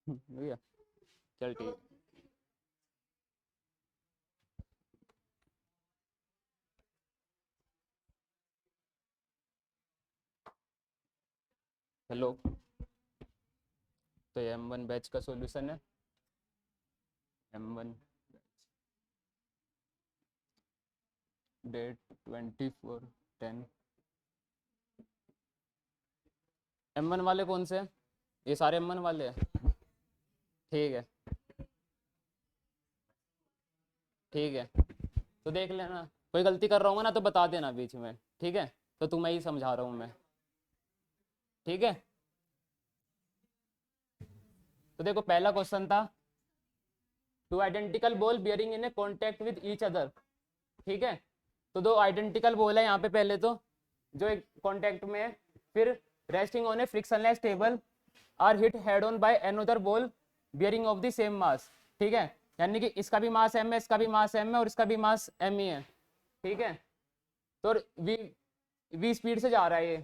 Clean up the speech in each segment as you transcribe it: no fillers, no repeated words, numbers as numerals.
भैया चल ठीक है। हेलो। तो ये M1 बैच का सॉल्यूशन है। M1 date 24/10। M1 वाले कौन से हैं? ये सारे M1 वाले हैं। ठीक है। ठीक है, तो देख लेना, कोई गलती कर रहा हूँ ना तो बता देना बीच में। ठीक है, तो तुम्हें ही समझा रहा हूँ मैं। ठीक है, तो देखो पहला क्वेश्चन था two identical ball bearing in A contact with each other. ठीक है, तो दो आइडेंटिकल बॉल है यहाँ पे, पहले तो जो एक कॉन्टेक्ट में है, फिर resting on a frictionless table are hit head on by another ball bearing of the same mass. ठीक है, यानी कि इसका भी मास m है, इसका भी मास m है और इसका भी मास m ही है। ठीक है, तो v v स्पीड से जा रहा है ये।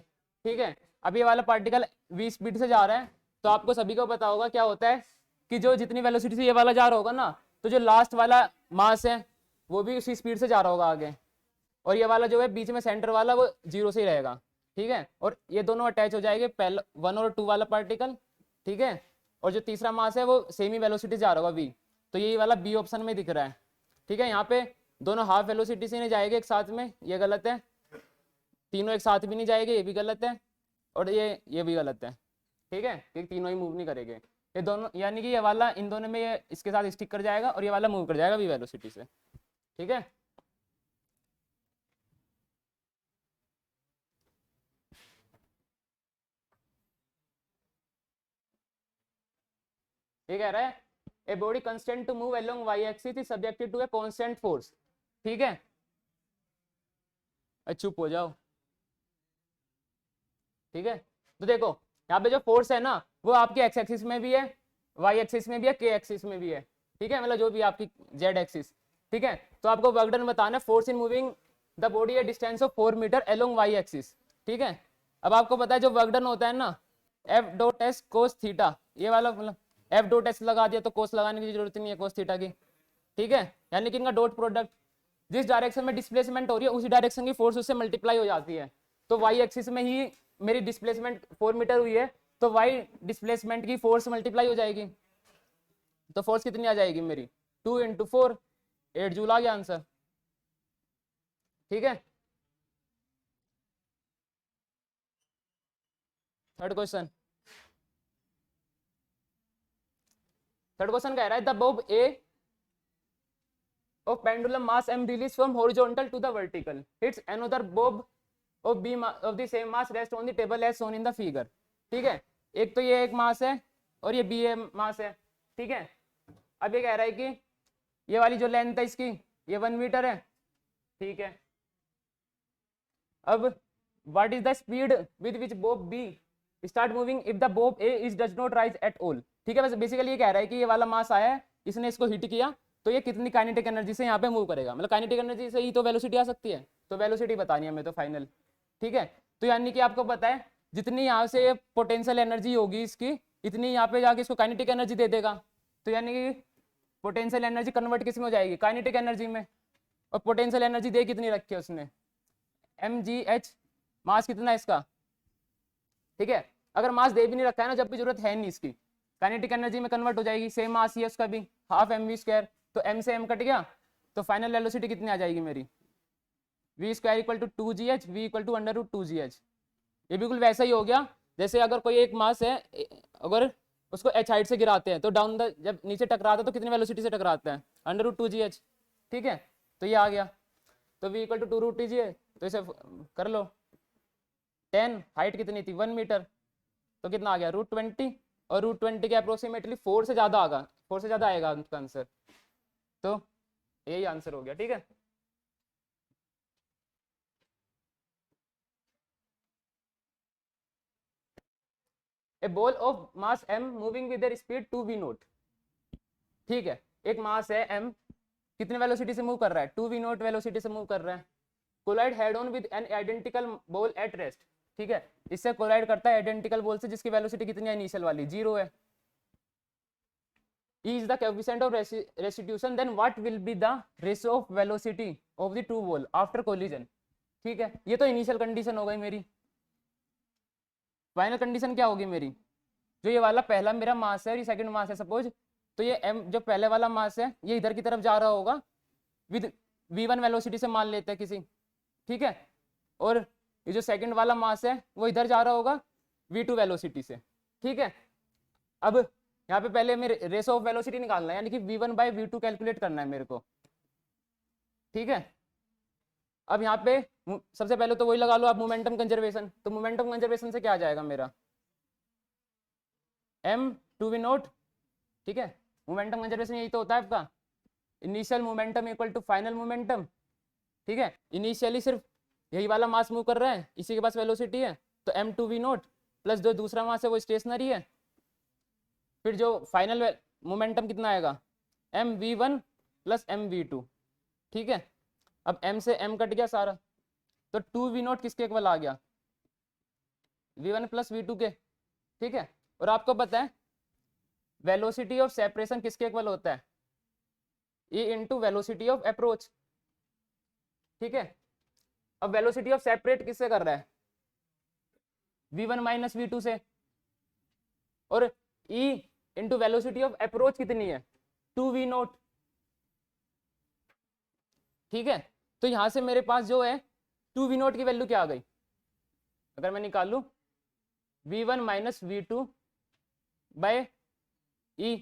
ठीक है, अब ये वाला पार्टिकल v स्पीड से जा रहा है, तो आपको सभी को पता होगा क्या होता है कि जो जितनी वेलोसिटी से ये वाला जा रहा होगा ना, तो जो लास्ट वाला मास है वो भी उसी स्पीड से जा रहा होगा आगे, और ये वाला जो है बीच में सेंटर वाला वो जीरो से ही रहेगा। ठीक है, और ये दोनों अटैच हो जाएंगे, पहला 1 और 2 वाला पार्टिकल। ठीक है, और जो तीसरा मास है वो सेम ही वेलोसिटी जा रहा होगा v, तो यही वाला बी ऑप्शन में दिख रहा है। ठीक है, यहाँ पे दोनों हाफ वेलोसिटी से नहीं जाएंगे एक साथ में, ये गलत है। तीनों एक साथ भी नहीं जाएंगे, ये भी गलत है। और ये भी गलत है। ठीक है, ये तीनों ही मूव नहीं करेंगे, ये दोनों, यानी कि ये वाला इन दोनों में ये इसके साथ स्टिक कर जाएगा और ये वाला मूव कर जाएगा v वेलोसिटी से। ठीक है, ये कह रहा है a body constant to move along Y axis is subjected to a constant force. ठीक है, चुप हो जाओ। ठीक है, तो देखो यहाँ पे जो फोर्स है ना वो आपकी एक्स एक्सिस में भी है, वाई एक्सिस में भी है, के एक्सिस में भी है। ठीक है, मतलब जो भी आपकी जेड एक्सिस। ठीक है, तो आपको वर्क डन बताना है, force in moving the body a distance of 4 metre along Y axis. ठीक है, अब आपको पता है जो वर्क डन होता है ना, F dot S cos theta, ये वाला मतलब एफ डॉट एस लगा दिया तो कोस लगाने की जरूरत नहीं है कोस थीटा की। ठीक है, यानी कि इनका डॉट प्रोडक्ट, जिस डायरेक्शन में डिस्प्लेसमेंट हो रही है उसी डायरेक्शन की फोर्स उससे मल्टीप्लाई हो जाती है। तो वाई एक्सिस में ही मेरी डिस्प्लेसमेंट 4 मीटर हुई है, तो वाई डिस्प्लेसमेंट की फोर्स मल्टीप्लाई हो जाएगी, तो फोर्स कितनी आ जाएगी मेरी, 2 × 4, 8 जूल आ गया आंसर। ठीक है, थर्ड क्वेश्चन। थर्ड क्वेश्चन कह रहा है the Bob A of pendulum mass m released from horizontal to the vertical hits another bob of b of the same mass rest on the table as shown in the figure। ठीक है, एक तो ये एक मास है और ये B मास है। ठीक है, अब ये कह रहा है कि ये वाली जो लेंथ है इसकी ये 1 मीटर है। ठीक है, अब what is the speed with which bob B start moving if the bob A is does not rise at all. ठीक है, बस बेसिकली ये कह रहा है कि ये वाला मास आया है, इसने इसको हिट किया, तो ये कितनी काइनेटिक एनर्जी से यहाँ पे मूव करेगा, मतलब काइनेटिक एनर्जी से ही तो वेलोसिटी आ सकती है, तो वेलोसिटी बतानी है हमें तो फाइनल। ठीक है, तो यानी कि आपको पता है जितनी यहाँ से पोटेंशियल एनर्जी होगी इसकी, इतनी यहाँ पे जाके इसको काइनेटिक एनर्जी दे देगा, तो यानी कि पोटेंशियल एनर्जी कन्वर्ट किस में हो जाएगी, काइनेटिक एनर्जी में। और पोटेंशियल एनर्जी दे कितनी रखी है उसने, mgh, मास कितना है इसका। ठीक है, अगर मास दे भी नहीं रखा है ना, जब भी जरूरत है नहीं इसकी, काइनेटिक एनर्जी में कन्वर्ट हो जाएगी, सेम मास ही है उसका भी, हाफ mv², तो m से m कट गया, तो फाइनल वेलोसिटी कितनी आ जाएगी मेरी, v² = 2gh, v = √2gh। ये बिल्कुल वैसा ही हो गया जैसे अगर कोई एक मास है, अगर उसको h हाइट से गिराते हैं तो डाउन द, जब नीचे टकराता है तो कितनी वेलोसिटी से टकराता है, √2gh। ठीक है, तो ये आ गया, तो v = 2√2gh, तो इसे कर लो 10, हाइट कितनी थी 1 मीटर, तो कितना आ गया √20, और √20 के अप्रोक्सीमेटली 4 से ज्यादा आएगा, 4 से ज्यादा आएगा उसका आंसर, तो यही आंसर हो गया। ठीक है, a ball of mass m moving with their speed 2v0। ठीक है, एक मास है m, कितने वेलोसिटी से मूव कर रहा है, 2v0 वेलोसिटी से मूव कर रहा है, collide head on with an identical ball at rest. ठीक है, इससे कोलाइड करता है आइडेंटिकल बॉल से जिसकी वेलोसिटी कितनी है, इनिशियल वाली 0 है। E is the coefficient of restitution, then what will be the ratio of velocity of the two ball after collision. ठीक है, ये तो इनिशियल कंडीशन हो गई मेरी। फाइनल कंडीशन क्या होगी मेरी, जो ये वाला पहला मेरा मास है और ये सेकंड मास है सपोज, तो ये m जो पहले वाला मास है ये इधर की तरफ जा रहा होगा विद v1 वेलोसिटी से मान लेते हैं किसी, ठीक है, और ये जो सेकंड वाला मास है वो इधर जा रहा होगा v2 वेलोसिटी से, ठीक है। अब यहाँ पे पहले मेरे रेशो ऑफ वेलोसिटी निकालना है, यानी कि v1/v2 कैलकुलेट करना है मेरे को, ठीक है। अब यहाँ पे सबसे पहले तो वही लगा लो आप, मोमेंटम कंजर्वेशन। तो मोमेंटम कंजर्वेशन से क्या आ जाएगा मेरा m2v0, ठीक है। मोमेंटम कंजर्वेशन यही तो होता है आपका, initial momentum equal to final momentum, ठीक है। इनिशियली सिर्फ यही वाला मास मूव कर रहा है, इसी के पास वेलोसिटी है, तो m2v0 प्लस जो दूसरा मास है वो स्टेशनरी है, फिर जो फाइनल मोमेंटम कितना आएगा mv1 प्लस mv2, ठीक है। अब m से m कट गया सारा, तो 2v0 किसके इक्वल आ गया v1 प्लस v2 के, ठीक है। और आपको पता है वेलोसिटी ऑफ सेपरेशन किसके इक्वल होता है, e into velocity of approach, ठीक है। अब वेलोसिटी ऑफ सेपरेट किससे कर रहा है v1 माइनस v2 से, और e into velocity of approach कितनी है 2v0, ठीक है। तो यहां से मेरे पास जो है 2v0 की वैल्यू क्या आ गई, अगर मैं निकालू v1 minus v2 bye e,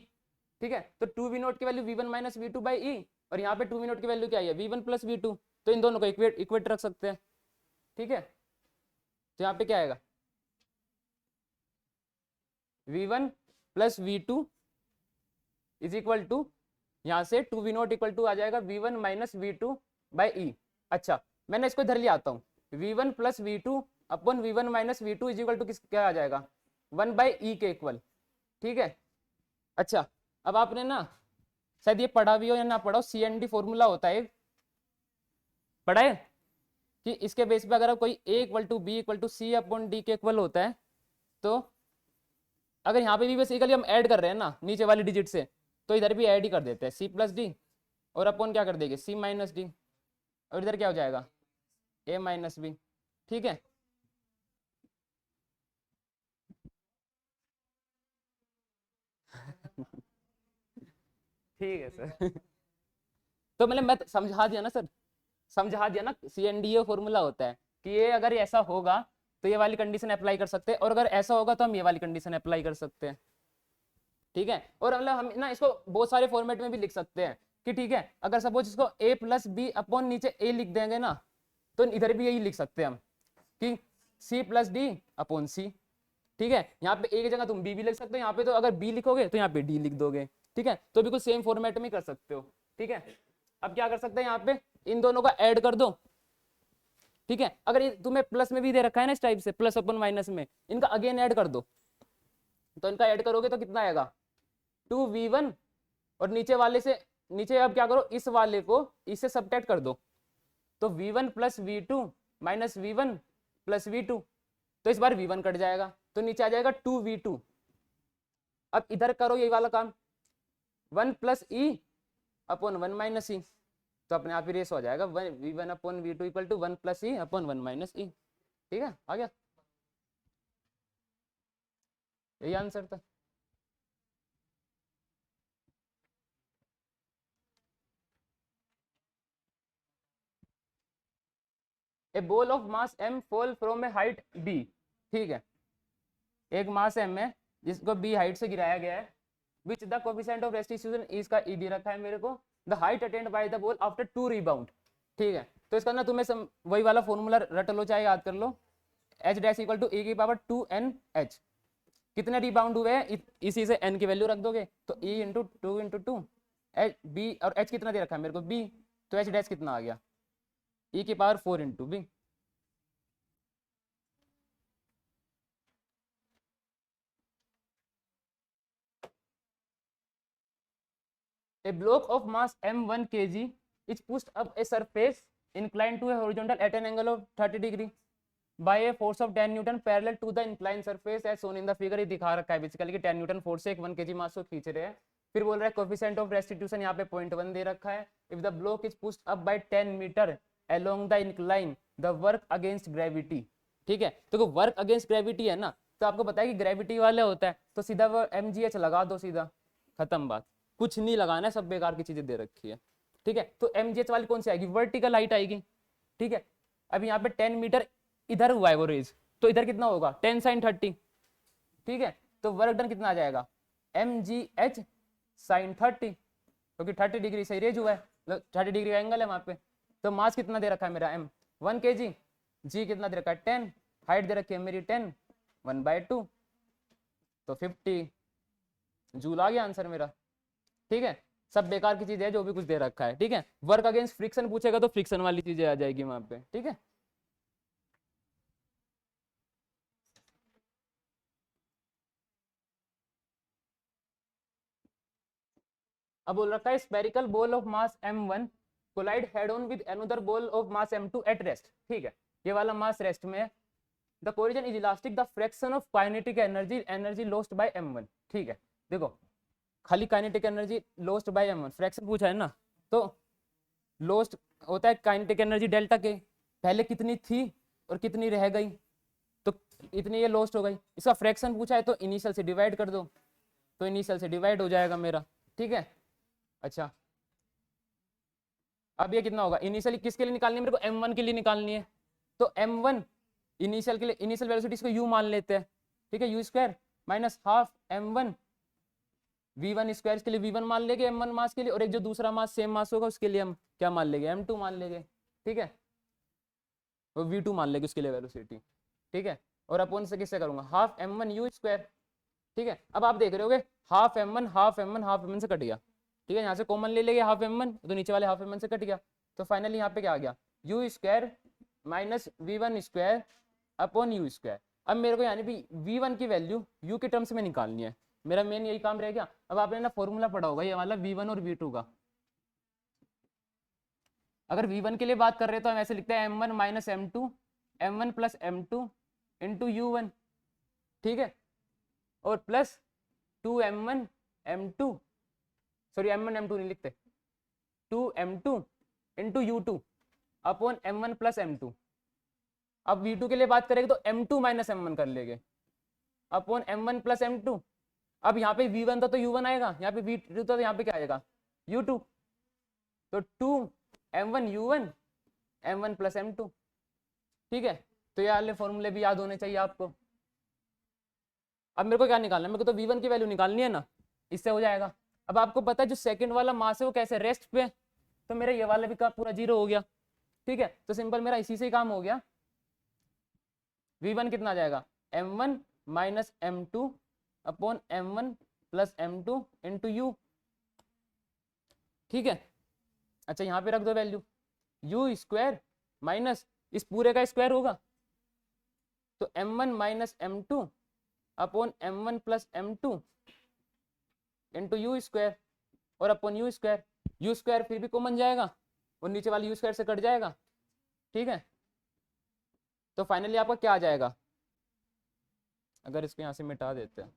ठीक है। तो 2v0 की value v1 minus v2 bye e, और यहाँ पे 2v0 की वैल्यू क्या है v1 प्लस v2, तो इन दोनों को इक्वेट रख सकते हैं, ठीक है। तो यहाँ पे क्या आएगा v1 plus v2 is equal to, यहाँ से 2v0 इक्वल टू आ जाएगा v1 minus v2 bye e। अच्छा, मैंने इसको इधर ले आता हूँ, v1 प्लस v2 अपन v1 minus v2 is equal to किस क्या आ जाएगा 1 बाई ई के इक्वल, ठीक है। अच्छा, अब आपने ना शायद ये पढ़ा भी हो या ना पढ़ा हो, CND फॉर्मूला होता है, पढ़ा है कि इसके बेस पे अगर कोई A equal to B equal to C upon D के इक्वल होता है, तो अगर यहाँ पे भी बेसिकली हम ऐड कर रहे हैं ना नीचे वाली डिजिट से, तो इधर भी ऐड ही कर देते हैं सी प्लस डी, और अपॉन क्या कर देंगे सी माइनस डी, और इधर क्या हो जाएगा ए माइनस बी, ठीक है। ठीक है सर। तो मतलब मैं समझा दिया ना सर, समझा दिया ना, CNDA फॉर्मूला होता है कि ये अगर ऐसा होगा तो ये वाली कंडीशन अप्लाई कर सकते हैं, और अगर ऐसा होगा तो हम ये वाली कंडीशन अप्लाई कर सकते हैं, ठीक है। और मतलब हम ना इसको बहुत सारे फॉर्मेट में भी लिख सकते हैं कि ठीक है, अगर सपोज इसको a प्लस बी अपॉन नीचे a लिख देंगे ना, तो इधर भी यही लिख सकते हैं हम कि c प्लस डी अपॉन सी, ठीक है। यहाँ पे a की जगह तुम b भी लिख सकते हो, यहाँ पे तो अगर b लिखोगे तो यहाँ पे d लिख दोगे, ठीक है। तो बिल्कुल सेम फॉर्मेट में कर सकते हो, ठीक है। अब क्या कर सकते हैं, यहाँ पे इन दोनों का ऐड कर दो, ठीक है। अगर तुम्हें प्लस में भी दे रखा है ना इस टाइप से, प्लस अपन माइनस में, इनका अगेन ऐड कर दो, तो इनका ऐड करोगे तो कितना आएगा 2v1, और नीचे वाले से नीचे अब क्या करो इस वाले को इससे सबट्रैक्ट कर दो, तो v1 plus v2 minus v1 plus v2, तो इस बार v1 कट जाएगा तो नीचे आ जाएगा 2v2। अब इधर करो यही वाला काम 1 plus e upon 1 minus e, तो अपने आप ही रेस हो जाएगा v1 upon v2 equal to 1 plus e upon 1 minus e, ठीक है। आ गया, यही आंसर था। A ball of mass m fall from a height b, ठीक है। एक मास m है जिसको b हाइट से गिराया गया है, which the coefficient of restitution इसका e दे रखा है मेरे को, the height attend by the ball after 2 rebound, ठीक है। तो इसका ना तुम्हें वही वाला फॉर्मूला रट लो चाहे याद कर लो, h dash equal to e की पावर 2nh, कितने रिबाउंड हुए हैं इसी से n की वैल्यू रख दोगे, तो e इंटू 2 इंटू 2 b, और h कितना दे रखा है मेरे को b, तो h डैश कितना आ गया e की power 4 into B. A block of mass m1 kg is pushed up a surface inclined to a horizontal at an angle of 30 degree by a force of 10 Newton parallel to the inclined surface as shown in the figure। ये दिखा रखा है basically कि 10 Newton force से एक 1 kg मास को खींच रहे हैं, फिर बोल रहा है कोफिशिएंट ऑफ रेस्टिट्यूशन यहाँ पे 0.1 दे रखा है। If the block is pushed up by 10 metre along the incline the work against gravity. ठीक है, तो वर्क अगेंस्ट ग्रेविटी है ना, तो आपको पता है कि ग्रेविटी वाले होता है, तो सीधा वो mgh लगा दो, सीधा खत्म बात, कुछ नहीं लगाना है, सब बेकार की चीजें दे रखी है। ठीक है, तो mgh वाली कौन सी आएगी, वर्टिकल हाइट आएगी। ठीक है, अब यहाँ पे 10 मीटर इधर हुआ है वो रेज, तो इधर कितना होगा 10 sin 30। ठीक है, तो वर्क डन कितना आ जाएगा mgh sin 30, क्योंकि 30 डिग्री से रेज हुआ है, 30 डिग्री का एंगल है वहां पे। तो मास कितना दे रखा है मेरा m 1 kg, g कितना दे रखा है 10, हाइट दे रखी है मेरी 10, 1/2, तो 50 जूल आ गया आंसर मेरा। ठीक है, सब बेकार की चीज है जो भी कुछ दे रखा है। ठीक है, वर्क अगेंस्ट फ्रिक्शन पूछेगा तो फ्रिक्शन वाली चीजें आ जाएगी वहां पे। ठीक है, अब बोल रखा है spherical ball of mass m1 collide head on with another ball of mass m2 at rest. ठीक है, ये वाला मास रेस्ट में है। The collision is elastic, the fraction of kinetic energy energy lost by m1। ठीक है, देखो खाली kinetic energy lost by m1 fraction पूछा है ना, तो लॉस्ट होता है काइनेटिक एनर्जी डेल्टा के, पहले कितनी थी और कितनी रह गई, तो इतनी ये लॉस्ट हो गई। इसका फ्रैक्शन पूछा है तो इनिशियल से डिवाइड कर दो, तो इनिशियल से डिवाइड हो जाएगा मेरा। ठीक है, अच्छा अब ये कितना होगा, इनिशियली किसके लिए निकालनी है मेरे को, m1 के लिए निकालनी है। तो m1 इनिशियल के लिए, इनिशियल वेलोसिटी इसको u मान लेते हैं। ठीक है, u square minus half m1 v1 square, इसके लिए v1 मान लेंगे m1 मास के लिए, और एक जो दूसरा मास सेम मास होगा उसके लिए हम क्या मान लेंगे, m2 मान लेंगे। ठीक है, वो v2 मान लेंगे उसके लिए वेलोसिटी। ठीक है, और अपन से किससे करूंगा, हाफ m1 u स्क्वायर। ठीक है, अब आप देख रहे होगे half m1 half m1 half m1 से कट गया। ठीक है, यहाँ से कॉमन ले लेंगे हाफ m1, तो नीचे वाले हाफ m1 से कट गया, तो फाइनली यहाँ पे क्या आ गया, u square minus v1 square upon u square. अब मेरे को यानी भी v1 की वैल्यू u के टर्म्स में निकालनी है, मेरा मेन यही काम रह गया। अब आपने ना फॉर्मूला पढ़ा होगा ये वाला v1 और v2 का। अगर v1 के लिए बात कर रहे हैं तो हम ऐसे लिखते हैं m1 minus m2 m1 plus m2 into u1। ठीक है, और plus 2m1 m2, sorry m1 m2 नहीं लिखते, 2m2 into u2 upon m1 plus m2। अब v2 के लिए बात करेंगे तो m2 माइनस m1 कर लेंगे अपॉन m1 प्लस m2। अब यहाँ पे v1 था तो u1 आएगा, यहाँ पे v2 था तो यहाँ पे क्या आएगा u2, तो 2m1 u1 m1 plus m2। ठीक है, तो ये वाले फॉर्मूले भी याद होने चाहिए आपको। अब मेरे को क्या निकालना है, मेरे को तो v1 की वैल्यू निकालनी है ना, इससे हो जाएगा। अब आपको पता है जो सेकंड वाला मास है वो कैसे, रेस्ट पे, तो मेरा ये वाला भी का पूरा जीरो हो गया। ठीक है, तो सिंपल मेरा इसी से ही काम हो गया। v1 कितना आ जाएगा m1 minus m2 upon m1 plus m2 into u। ठीक है, अच्छा यहाँ पे रख दो वैल्यू, u स्क्वायर माइनस इस पूरे का स्क्वायर होगा, तो m1 minus m2 upon m1 plus m2 into u square, और upon u square, u square फिर भी कॉमन जाएगा और नीचे वाली यू स्क्वायर से कट जाएगा। ठीक है, तो फाइनली आपका क्या आ जाएगा, अगर इसको यहाँ से मिटा देते हैं,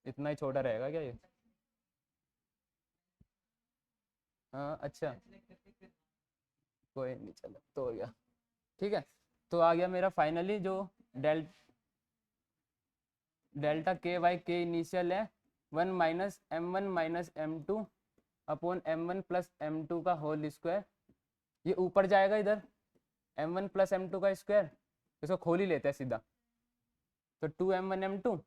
इतना ही छोटा रहेगा क्या ये, हाँ अच्छा कोई नहीं, चलो तो हो गया। ठीक है, तो आ गया मेरा फाइनली जो डेल्टा के बाई के इनिशियल है 1 minus m1 minus m2 upon m1 plus m2 का होल स्क्वायर। ये ऊपर जाएगा इधर m1 प्लस m2 का स्क्वायर, इसको खोल ही लेते हैं सीधा, तो 2m1 m2,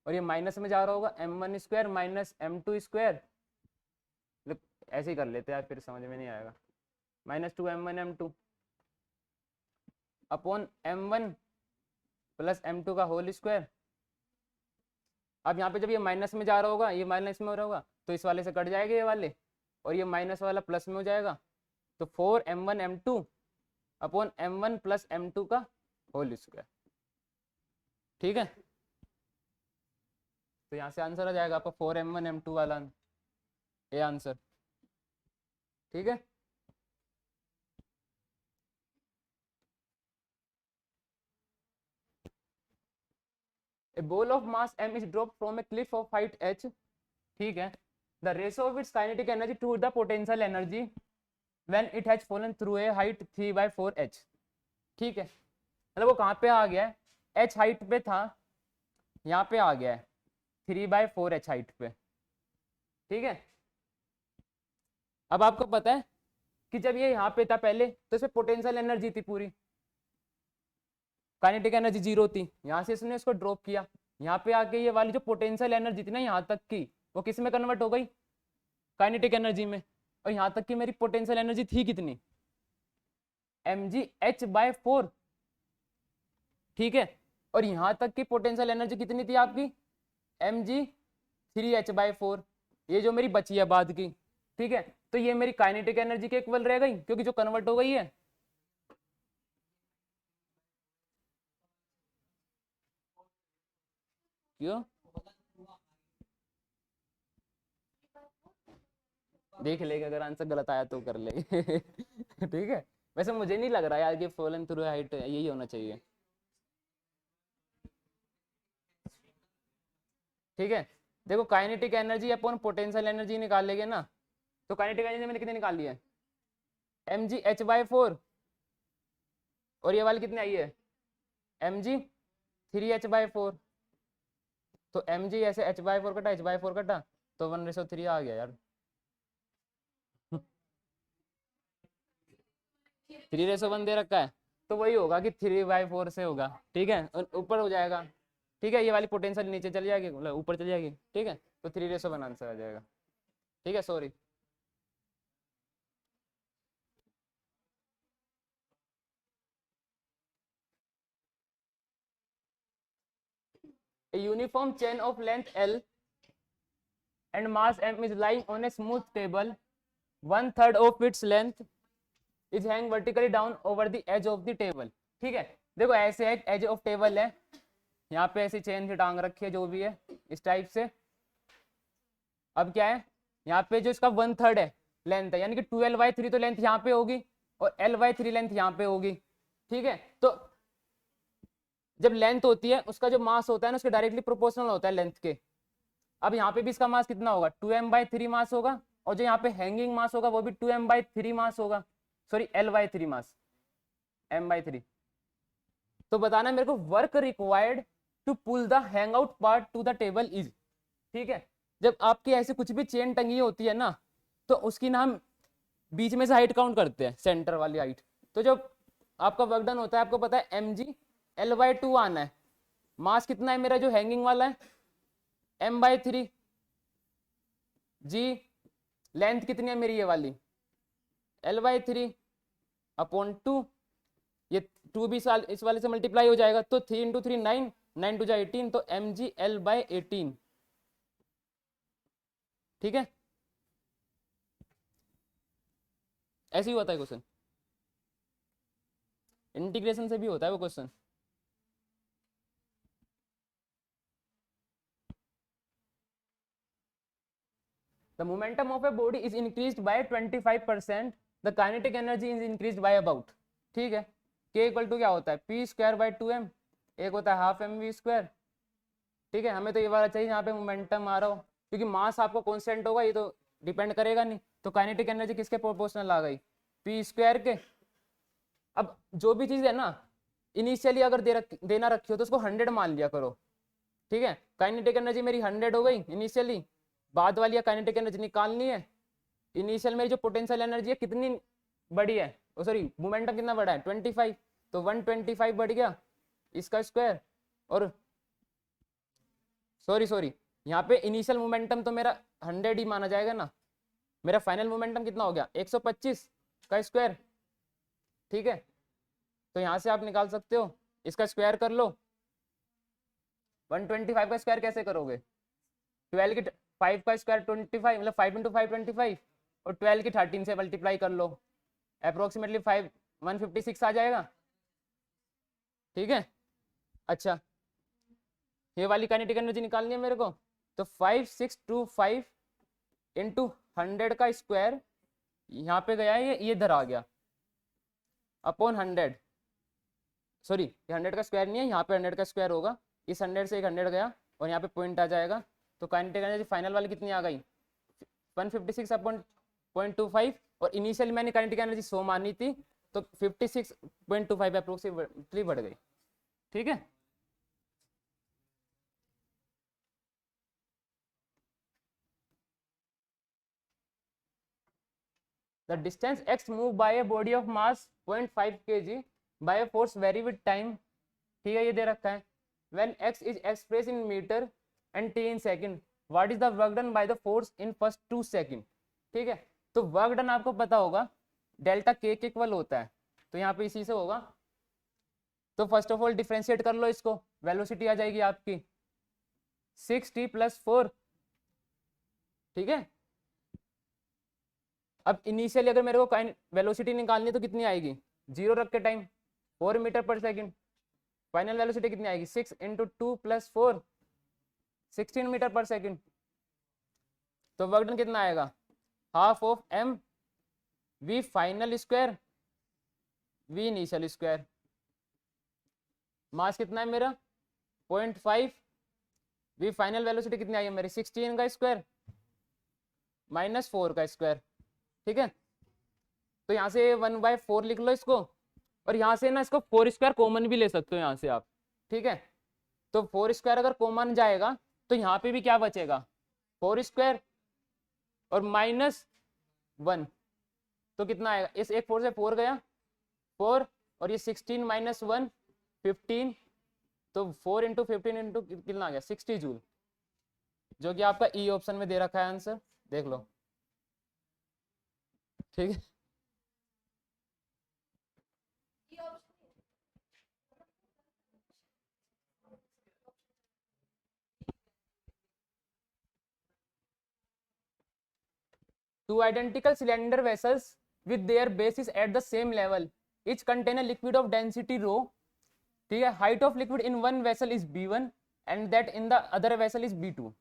और ये माइनस में जा रहा होगा m1 square minus m2 square, ऐसे ही कर लेते हैं, फिर समझ में नहीं आएगा, minus 2m1 m2 upon m1 plus m2 का होल स्क्वायर। अब यहाँ पे जब ये माइनस में जा रहा होगा, ये माइनस में हो रहा होगा, तो इस वाले से कट जाएगा ये वाले, और ये माइनस वाला प्लस में हो जाएगा, तो 4m1 m2 upon m1 plus m2 का होल स्क्वायर। ठीक है, तो यहाँ से आंसर आ जाएगा आपका 4m1 m2 वाला ये आंसर। ठीक है, a ball of mass m is drop from a cliff of height h, ठीक है, the ratio of its kinetic energy to the potential energy when it has fallen through a height 3/4h, ठीक है, मतलब वो कहाँ पे आ गया है, h हाइट पे था, यहाँ पे आ गया है 3/4h हाइट पे, ठीक है। अब आपको पता है कि जब ये यहाँ पे था पहले तो इसमें पोटेंशियल एनर्जी थी पूरी, काइनेटिक एनर्जी 0 थी, यहाँ से इसने इसको ड्रॉप किया, यहाँ पे आके ये वाली जो पोटेंशियल एनर्जी थी ना यहाँ तक की, वो किस में कन्वर्ट हो गई, काइनेटिक एनर्जी में, और यहाँ तक की मेरी पोटेंशियल एनर्जी थी कितनी, mgh/4, ठीक है, और यहाँ तक की पोटेंशियल एनर्जी कितनी थी आपकी, mg3h/4, ये जो मेरी बची है बाद की, ठीक है, तो ये मेरी काइनेटिक एनर्जी के इक्वल रह गई क्योंकि जो कन्वर्ट हो गई है, क्यों, देख लेगा, अगर आंसर गलत आया तो कर ले ठीक है, वैसे मुझे नहीं लग रहा यार कि फॉलन थ्रू हाइट यही होना चाहिए, ठीक है। देखो काइनेटिक एनर्जी अपन पोटेंशियल एनर्जी निकालेंगे ना, तो काइनेटिक एनर्जी मैंने कितनी निकाली है, mgh/4, और ये वाली कितनी आई है, mg3h/4, तो mg ऐसे h/4 कटा, h/4 कटा, तो 1:3 आ गया यार 3:1 दे रखा है, तो वही होगा कि 3/4 से होगा, ठीक है, और ऊपर हो जाएगा, ठीक है, ये वाली पोटेंशियल नीचे चली जाएगी, मतलब ऊपर चली जाएगी, ठीक है, तो 3:1 आंसर आ जाएगा, ठीक है, sorry. A uniform chain of length L and mass m is lying on a smooth table. 1/3 of its length is hang vertically down over the edge of the table. ठीक है, देखो ऐसे एक एज ऑफ टेबल है, यहाँ पे ऐसी chain से टांग रखी है जो भी है इस टाइप से। अब क्या है, यहाँ पे जो इसका 1/3 है लेंथ है, यानी कि 12/3 तो लेंथ यहाँ पे होगी और L/3 लेंथ यहाँ पे होगी, ठीक है। तो जब लेंथ होती है उसका जो मास होता है ना उसके डायरेक्टली प्रोपोर्शनल होता है लेंथ के। अब यहाँ पे भी इसका मास कितना होगा, 2m/3 मास होगा, और जो यहाँ पे हैंगिंग मास होगा वो भी 2m/3 मास होगा, सॉरी L/3 मास, m/3। तो बताना मेरे को work required to pull the hang out part to the table is, ठीक है। जब आपकी ऐसी कुछ भी चेन टंगी होती है ना, तो उसकी ना हम बीच में से हाइट काउंट करते हैं, सेंटर वाली हाइट। तो जब आपका वर्क डन होता है आपको पता है mg L/2 आना है, मास कितना है मेरा जो हैंगिंग वाला है m/3, जी लेंथ कितनी है मेरी ये वाली L/3 अपॉन 2, ये 2 भी साल इस वाले से मल्टीप्लाई हो जाएगा, तो 3 × 3 9, 9 2 18, तो mg L/18, ठीक है। ऐसे ही होता है क्वेश्चन, इंटीग्रेशन से भी होता है वो question. The momentum of a body is increased by 25%, the kinetic energy is increased by about, ठीक है। K इक्वल टू क्या होता है, p²/2m, एक होता है हाफ mv², ठीक है। हमें तो ये वाला चाहिए यहाँ पे मोमेंटम आ रहा हो, क्योंकि मास आपको कांस्टेंट होगा, ये तो डिपेंड करेगा नहीं, तो काइनेटिक एनर्जी किसके प्रोपोर्शनल आ गई, p² के। अब जो भी चीज़ है ना इनिशियली अगर देना रखी हो तो उसको 100 मान लिया करो, ठीक है। काइनेटिक एनर्जी मेरी 100 हो गई इनिशियली, बाद वाली काइनेटिक एनर्जी निकालनी है। इनिशियल मेरी जो पोटेंशियल एनर्जी है कितनी बड़ी है, सॉरी मोमेंटम कितना बड़ा है 25, तो 125 बढ़ गया इसका स्क्वायर, और सॉरी यहाँ पे इनिशियल मोमेंटम तो मेरा 100 ही माना जाएगा ना, मेरा फाइनल मोमेंटम कितना हो गया 125 का स्क्वायर, ठीक है। तो यहाँ से आप निकाल सकते हो, इसका स्क्वायर कर लो। 125 का स्क्वायर कैसे करोगे, 12 की 5 का स्क्वायर 25, मतलब 5 × 5 25, और 12 की 13 से मल्टीप्लाई कर लो, अप्रोक्सीमेटली 156 आ जाएगा, ठीक है। अच्छा ये वाली काइनेटिक एनर्जी निकालनी है मेरे को, तो 5625 × 100 का स्क्वायर यहाँ पे गया है, ये इधर आ गया अपॉन 100, सॉरी ये 100 का स्क्वायर नहीं है, यहाँ पे 100 का स्क्वायर होगा, इस 100 से एक 100 गया और यहाँ पे पॉइंट आ जाएगा, तो काइनेटिक एनर्जी फाइनल वाली कितनी आ गई 156/0.25, और इनिशियल मैंने काइनेटिक एनर्जी 100 मानी थी तो 56.25 अप्रोक्सीमेटली बढ़ गई। ठीक है, the distance x moved by a body of mass 0.5 kg by a force vary with time। ठीक है, ये दे रखा है when x is expressed in meter and t in second, what is the work done by the force in first 2 second। ठीक है, तो work done आपको पता होगा डेल्टा के इक्वल होता है, तो यहाँ पे इसी से होगा। तो फर्स्ट ऑफ ऑल डिफरेंशिएट कर लो इसको, वेलोसिटी आ जाएगी आपकी 6t + 4। ठीक है, अब इनिशियली अगर मेरे को वेलोसिटी निकालनी है तो कितनी आएगी, 0 रख के टाइम 4 मीटर पर सेकेंड, फाइनल वेलोसिटी कितनी आएगी 6 × 2 + 4 16 मीटर पर सेकेंड। तो वर्क डन कितना आएगा, half of m v final square v initial square. Mass कितना है मेरा 0.5, v फाइनल वेलोसिटी कितनी आई है मेरी 16 का स्क्वायर - 4 का स्क्वायर। ठीक है, तो यहाँ से 1/4 लिख लो इसको, और यहाँ से ना इसको 4 स्क्वायर कॉमन भी ले सकते हो यहाँ से आप। ठीक है, तो 4 स्क्वायर अगर कॉमन जाएगा तो यहाँ पे भी क्या बचेगा 4 स्क्वायर और -1, तो कितना आएगा, इस एक 4 से 4 गया 4, और ये 16 - 1 15, तो 4 × 15 × कितना आ गया 60 जूल, जो कि आपका ई ऑप्शन में दे रखा है आंसर, देख लो। ठीक है, two identical cylinder vessels with their bases at the same level each contain a liquid of density rho। ठीक है, height of liquid in one vessel is b1 and that in the other vessel is b2,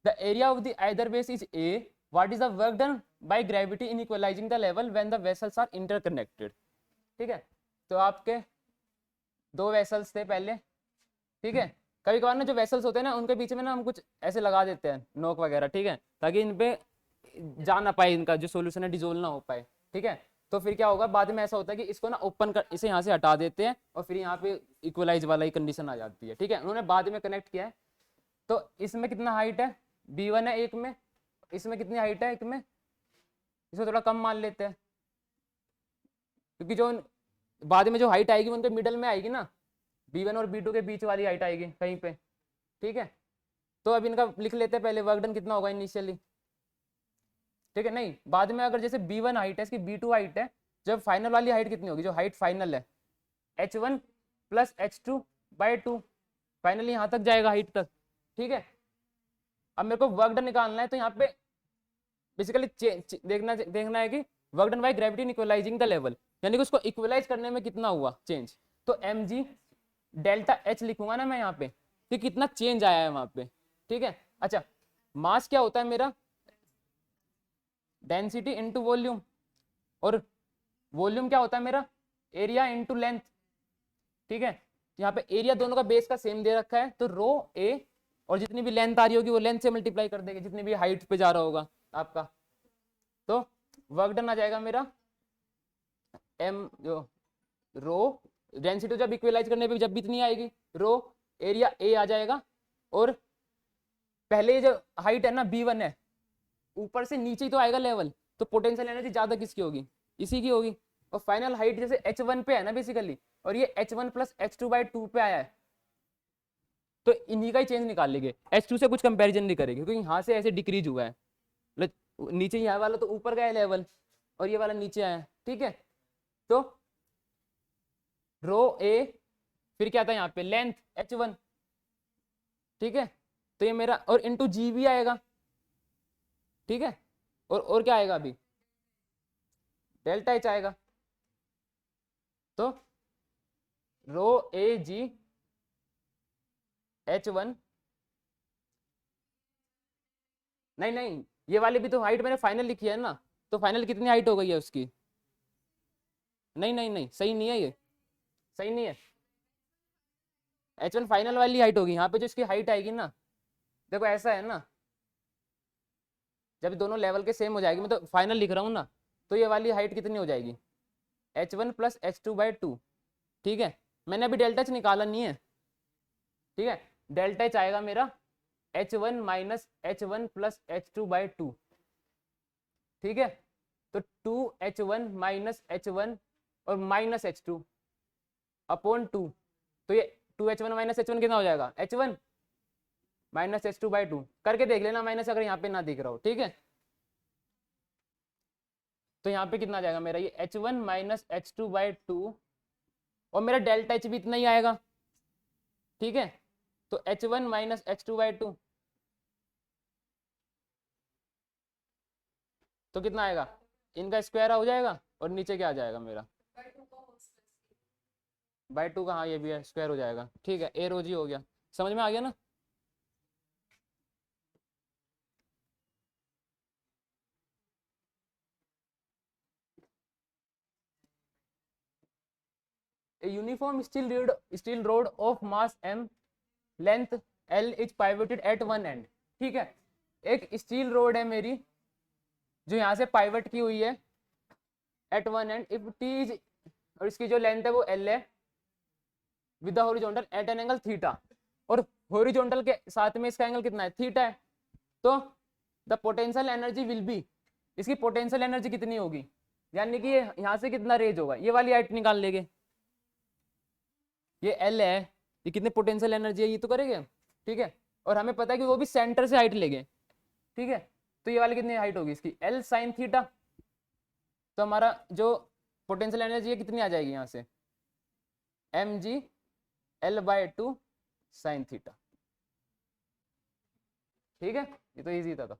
the area of the either base is a, what is the work done by gravity in equalizing the level when the vessels are interconnected। ठीक है, तो आपके 2 vessels थे पहले। ठीक है, कभी कभार ना जो वेसल्स होते हैं ना उनके बीच में ना हम कुछ ऐसे लगा देते हैं नोक वगैरह, ठीक है, ताकि इन पे जा ना पाए, इनका जो सोल्यूशन है डिजोल्व ना हो पाए। ठीक है, तो फिर क्या होगा बाद में ऐसा होता है कि इसको ना ओपन कर, इसे यहाँ से हटा देते हैं और फिर यहाँ पे इक्वलाइज वाला ही कंडीशन आ जाती है। ठीक है, उन्होंने बाद में कनेक्ट किया है। तो इसमें कितना हाइट है b1 है एक में, इसमें कितनी हाइट है एक में, इसको थोड़ा कम मान लेते हैं, क्योंकि जो बाद में जो हाइट आएगी उनके मिडल में आएगी ना, b1 और b2 के बीच वाली हाइट आएगी कहीं पे। ठीक है, तो अब इनका लिख लेते हैं पहले, वर्क डन कितना होगा इनिशियली। ठीक है, नहीं बाद में अगर जैसे b1 हाइट है, इसकी b2 हाइट है, जब फाइनल वाली हाइट कितनी होगी, जो हाइट फाइनल है h1 + h2/2, फाइनली यहाँ तक जाएगा हाइट तक। ठीक है, अब मेरे को वर्क डन निकालना है, तो यहाँ पे बेसिकली देखना है कि work done by gravity in equalising the level, यानी कि उसको इक्वलाइज करने में कितना हुआ चेंज। तो mg डेल्टा h लिखूंगा ना मैं यहाँ पे कि कितना चेंज आया है वहां पे। ठीक है, अच्छा मास क्या होता है मेरा, डेंसिटी इनटू वॉल्यूम, और वॉल्यूम क्या होता है मेरा एरिया इनटू लेंथ। ठीक है, यहाँ पे एरिया दोनों का बेस का सेम दे रखा है, तो रो ए, और जितनी भी लेंथ आ रही होगी वो लेंथ से मल्टीप्लाई कर देंगे जितनी भी हाइट पे जा रहा होगा आपका। तो वर्क डन आ जाएगा मेरा एम, जो रो डेंसिटी जब इक्वलाइज करने पे जब भी इतनी आएगी, रो एरिया ए आ जाएगा, और पहले जो हाइट है ना b1 है, ऊपर से नीचे ही तो आएगा लेवल, तो पोटेंशियल एनर्जी ज्यादा किसकी होगी, इसी की होगी। और फाइनल हाइट जैसे h1 पे है ना बेसिकली, और ये h1 + h2/2 पे आया है, तो इन्हीं का ही चेंज निकाल लेंगे, h2 से कुछ कंपैरिजन नहीं करेंगे, क्योंकि यहाँ से ऐसे डिक्रीज हुआ है, मतलब नीचे यह वाला तो ऊपर गया लेवल और ये वाला नीचे आया है। ठीक है, तो रो ए, फिर क्या था यहाँ पे लेंथ h1। ठीक है, तो ये मेरा, और इंटू जी भी आएगा। ठीक है, और क्या आएगा अभी डेल्टा एच आएगा, तो रो ए जी h1, नहीं ये वाली भी तो हाइट मैंने फाइनल लिखी है ना, तो फाइनल कितनी हाइट हो गई है उसकी, नहीं सही नहीं है, ये सही नहीं है, H1 फाइनल वाली हाइट होगी, यहाँ पे जो इसकी हाइट आएगी ना, देखो ऐसा है ना, जब दोनों लेवल के सेम हो जाएगी, मैं तो फाइनल लिख रहा हूँ ना, तो ये वाली हाइट कितनी हो जाएगी, H1 प्लस H2/2। ठीक है, मैंने अभी डेल्टा एच निकाला नहीं है, ठीक है, डेल्टा एच आएगा मेरा H1 minus H1 plus H2/2। ठीक है, तो 2H1 माइनस H1 और माइनस H2 अपॉन 2, तो ये 2H1 माइनस H1 कितना हो जाएगा, H1 माइनस H2/2। करके देख लेना माइनस, अगर यहाँ पे ना दिख रहा हो। ठीक है, तो यहाँ पे कितना आ जाएगा मेरा, ये H1 माइनस H2/2, और मेरा डेल्टा एच भी इतना ही आएगा। ठीक है, तो H1 माइनस H2/2 तो कितना आएगा, इनका स्क्वायर हो जाएगा और नीचे क्या आ जाएगा मेरा, बाई 2 का, हाँ ये भी है, स्क्वायर हो जाएगा। ठीक है, ए रोज ही हो गया, समझ में आ गया ना। A uniform steel rod of mass m, length l is pivoted at one end। ठीक है, एक स्टील रोड है मेरी जो यहाँ से पाइवट की हुई है at one end, if T is, और इसकी जो लेंथ है वो एल है, with the horizontal at an angle theta, और हॉरिजॉन्टल के साथ में इसका एंगल कितना है, थीटा है। तो the potential energy will be, इसकी पोटेंशियल एनर्जी कितनी होगी, यानी कि यहाँ से कितना रेज होगा, ये वाली हाइट निकाल लेंगे। ये एल है, ये कितने पोटेंशियल एनर्जी है ये तो करेंगे। ठीक है, और हमें पता है कि वो भी सेंटर से हाइट लेंगे। ठीक है, तो ये वाली कितनी हाइट होगी इसकी, एल साइन थीटा। तो हमारा जो पोटेंशियल एनर्जी है कितनी आ जाएगी यहाँ से, mg/L/2 साइन थीटा। ठीक है, ये तो इजी था।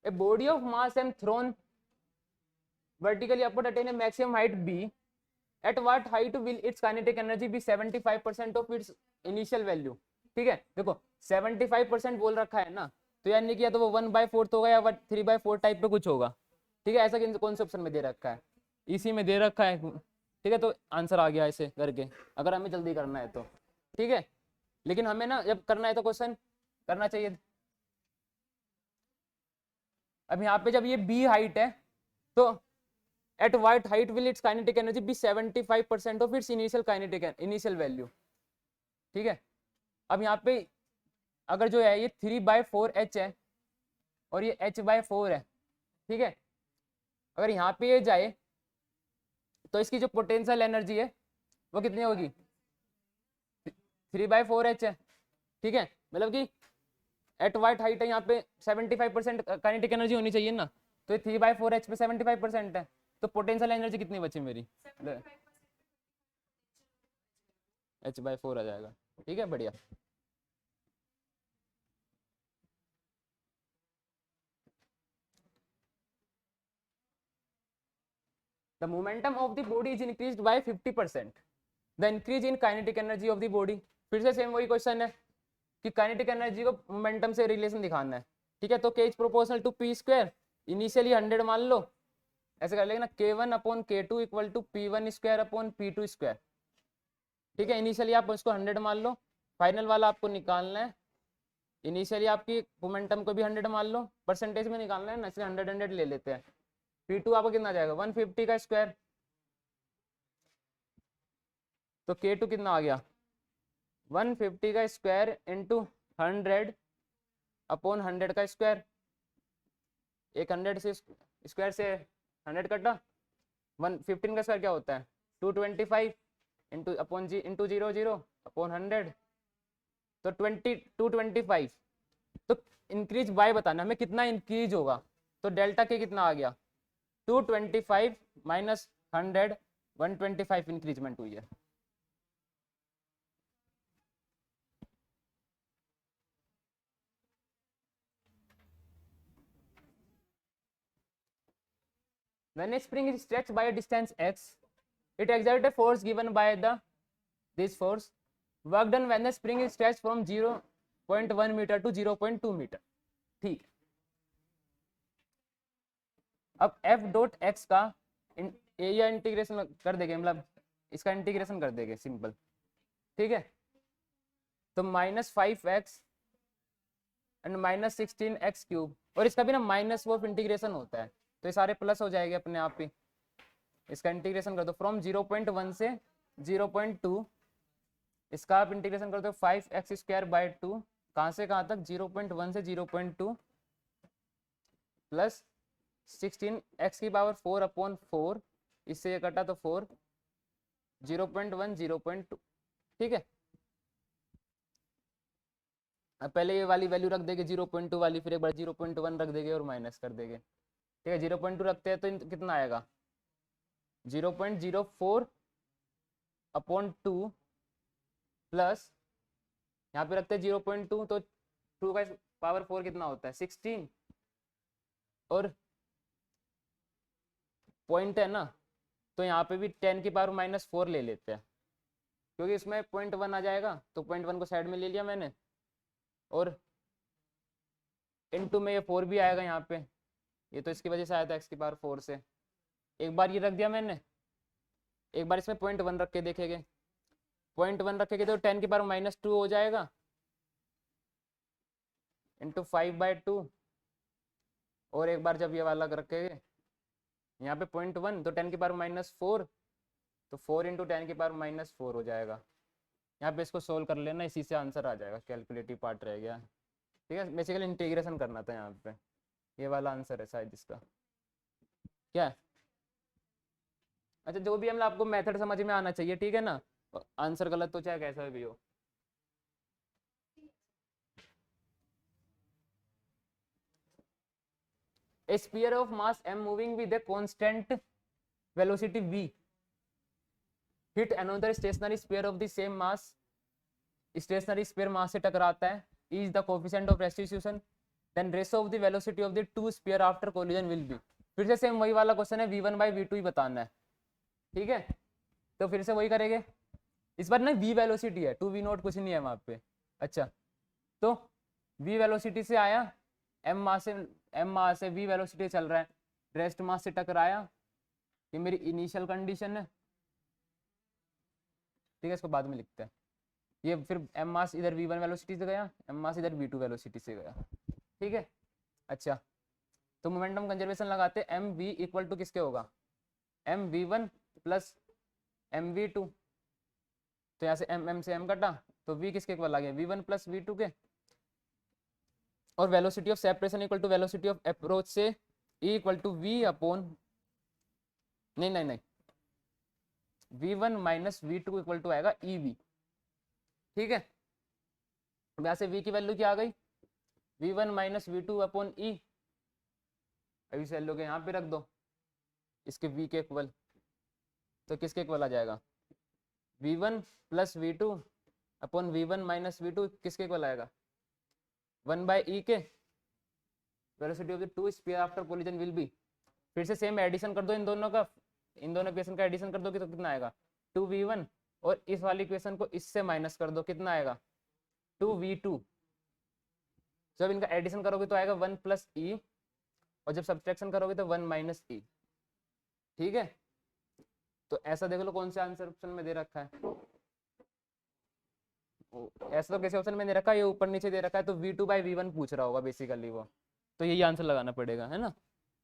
A body of mass m thrown vertically upward attain a maximum height b, at what height will its kinetic energy be 75% of its initial value। ठीक है, देखो 75% बोल रखा है ना, तो यानी कि या तो वो 1/4 होगा या 3/4 टाइप पे कुछ होगा। ठीक है, ऐसा कौन से ऑप्शन में दे रखा है, इसी में दे रखा है। ठीक है, तो आंसर आ गया ऐसे करके, अगर हमें जल्दी करना है तो। ठीक है, लेकिन हमें ना जब करना है तो क्वेश्चन करना चाहिए। अब यहाँ पे जब ये बी हाइट है, तो at what height will its kinetic energy be 75% of its initial value. ठीक है, अब यहाँ पे अगर जो है ये 3/4h है और ये h/4 है। ठीक है, अगर यहाँ पे ये जाए तो इसकी जो पोटेंशियल एनर्जी है वो कितनी होगी, 3/4h है। ठीक है, मतलब कि एट वाइट हाइट है, यहाँ पे 75% काइनेटिक एनर्जी होनी चाहिए ना, तो ये 3/4h पे 75% है, तो पोटेंशियल एनर्जी कितनी बची मेरी, h/4 आ जाएगा। ठीक है, बढ़िया। The momentum of the body is increased by 50%. The increase in kinetic energy of the body, फिर से सेम वही क्वेश्चन है कि काइनेटिक एनर्जी को मोमेंटम से रिलेशन दिखाना है। ठीक है, तो k is proportional to p square, initially 100 मान लो, ऐसे कर लेंगे ना, k1/k2 equal to p1 square upon p2 square. ठीक है, इनिशियली आप उसको 100 मान लो, फाइनल वाला आपको निकालना है, इनिशियली आपकी मोमेंटम को भी 100 मान लो, परसेंटेज में निकालना है ना, इसलिए 100 ले लेते हैं। p2 आपको कितना जाएगा, 150 का स्क्वायर, तो k2 कितना आ गया, 150 का स्क्वायर इंटू 100 अपॉन 100 का स्क्वायर। एक 100 से स्क्वायर से 100 कटा, 115 का स्क्वायर क्या होता है, 225 इंटू अपॉन जी इंटू 00 अपॉन 100, तो 225। तो इंक्रीज बाय बताना हमें कितना इंक्रीज होगा, तो डेल्टा के कितना आ गया, 225 माइनस 100, 125 इंक्रीजमेंट हुई है। When a spring is stretched by a distance x, it exerts a force given by this force. Work done when the spring is stretched from 0.1 meter to 0.2 meter। ठीक, अब f dot x का area integration कर देंगे, मतलब इसका integration कर देंगे simple, ठीक है। तो -5x एंड -16x³ और इसका भी ना माइनस वो इंटीग्रेशन होता है, तो ये सारे प्लस हो जाएंगे अपने आप ही। इसका इंटीग्रेशन कर दो फ्रॉम 0.1 से 0.2, इसका आप इंटीग्रेशन कर दो 5x²/2, कहाँ से कहाँ तक 0.1 से 0.2 प्लस 16x⁴/4, इससे ये कटा तो 4, 0.1 0.2, ठीक है। अब पहले ये वाली वैल्यू रख देंगे 0.2 वाली, फिर एक बार 0.1 रख देंगे और माइनस कर देंगे, ठीक है। 0.2 रखते हैं तो कितना आएगा 0.04/2 प्लस यहाँ पे रखते हैं 0.2, तो 2/4 कितना होता है 16, और पॉइंट है ना, तो यहाँ पे भी 10⁻⁻4 ले लेते हैं, क्योंकि इसमें 0.1 आ जाएगा, तो 0.1 को साइड में ले लिया मैंने, और इनटू में ये 4 भी आएगा यहाँ पे, ये तो इसकी वजह से आया था x⁴ से। एक बार ये रख दिया मैंने, एक बार इसमें 0.1 रख के देखेंगे, 0.1 रखेंगे तो 10⁻⁻2 हो जाएगा इंटू 5/2, और एक बार जब ये वाला रखेंगे यहाँ पे 0.1 तो 10⁻⁻4, तो 4 × 10⁻⁻4 हो जाएगा। यहाँ पे इसको सोल्व कर लेना, इसी से आंसर आ जाएगा, कैलकुलेटिव पार्ट रह गया, ठीक है। बेसिकली इंटीग्रेशन करना था यहाँ पे, ये वाला आंसर है शायद इसका, क्या है। अच्छा जो भी हम आपको मेथड समझ में आना चाहिए, ठीक है ना, आंसर गलत तो चाहे कैसा भी हो। A sphere of mass m moving with a constant velocity v hit another stationary sphere of the same mass, stationary sphere mass से टकराता है, is the coefficient of restitution, then ratio of the velocity of the two sphere after collision will be। फिर से same वही वाला question है, v1/v2 ही बताना है, ठीक है। तो फिर से वही करेंगे, इस बार ना v वेलोसिटी है, 2v0 कुछ नहीं है वहां पे। अच्छा तो v वेलोसिटी से आया, m मास से v वेलोसिटी चल रहा है, रेस्ट मास से टकराया, ये मेरी इनिशियल कंडीशन है, ठीक है। इसको बाद में लिखते हैं, ये फिर m मास इधर v1 वेलोसिटी से गया, m मास इधर v2 वेलोसिटी से गया, ठीक है। अच्छा तो मोमेंटम कंजर्वेशन लगाते, एम वी इक्वल टू किसके होगा mv1 प्लस mv2, तो यहाँ से m से m कटा, तो v किसके इक्वल आ गया v1 प्लस v2 के, और velocity of separation equal to velocity of approach से E equal to v upon, नहीं v1 minus v2 equal to आएगा ev, ठीक है। यहाँ से v की वैल्यू क्या आ गई v1 minus v2 upon e, अभी से वैल्यू के यहाँ पे रख दो, इसके v के इक्वल, तो किसके इक्वल आ जाएगा v1 plus v2 upon v1 minus v2 किसके इक्वल आएगा 1/e के, velocity of the two sphere after collision will be, फिर से सेम एडिशन कर दो इन दोनों इक्वेशन का एडिशन कर दो तो कितना आएगा 2v1, और इस वाली इक्वेशन को इससे माइनस कर दो, कितना आएगा 2v2, जब इनका एडिशन करोगे तो आएगा 1 प्लस e, और जब सब्ट्रैक्शन करोगे तो 1 माइनस e, ठीक है। तो ऐसा देख लो कौन सा आंसर ऑप्शन में दे रखा है, ऐसा तो कैसे ऑप्शन में दे रखा है, ये ऊपर नीचे दे रखा है, तो v2/v1 पूछ रहा होगा बेसिकली वो, तो यही आंसर लगाना पड़ेगा, है ना,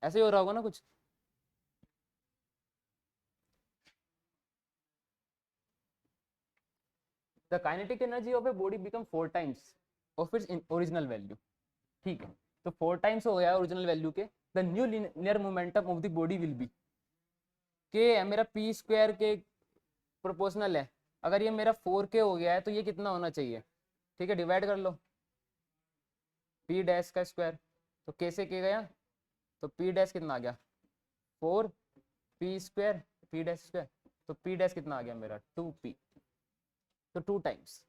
ऐसे ही हो रहा होगा ना कुछ। The kinetic energy of a body become 4 times of its original value, ठीक है। तो 4 टाइम्स हो गया ओरिजिनल वैल्यू के, the new linear momentum of the body will be, के मेरा p² के प्रोपोर्शनल है, अगर ये मेरा 4k हो गया है तो ये कितना होना चाहिए, ठीक है। डिवाइड कर लो p डैश का स्क्वायर, तो कैसे के गया, तो p डैश कितना आ गया 4p² p डैश स्क्वायर, तो p डैश कितना आ गया मेरा 2p, तो 2 टाइम्स।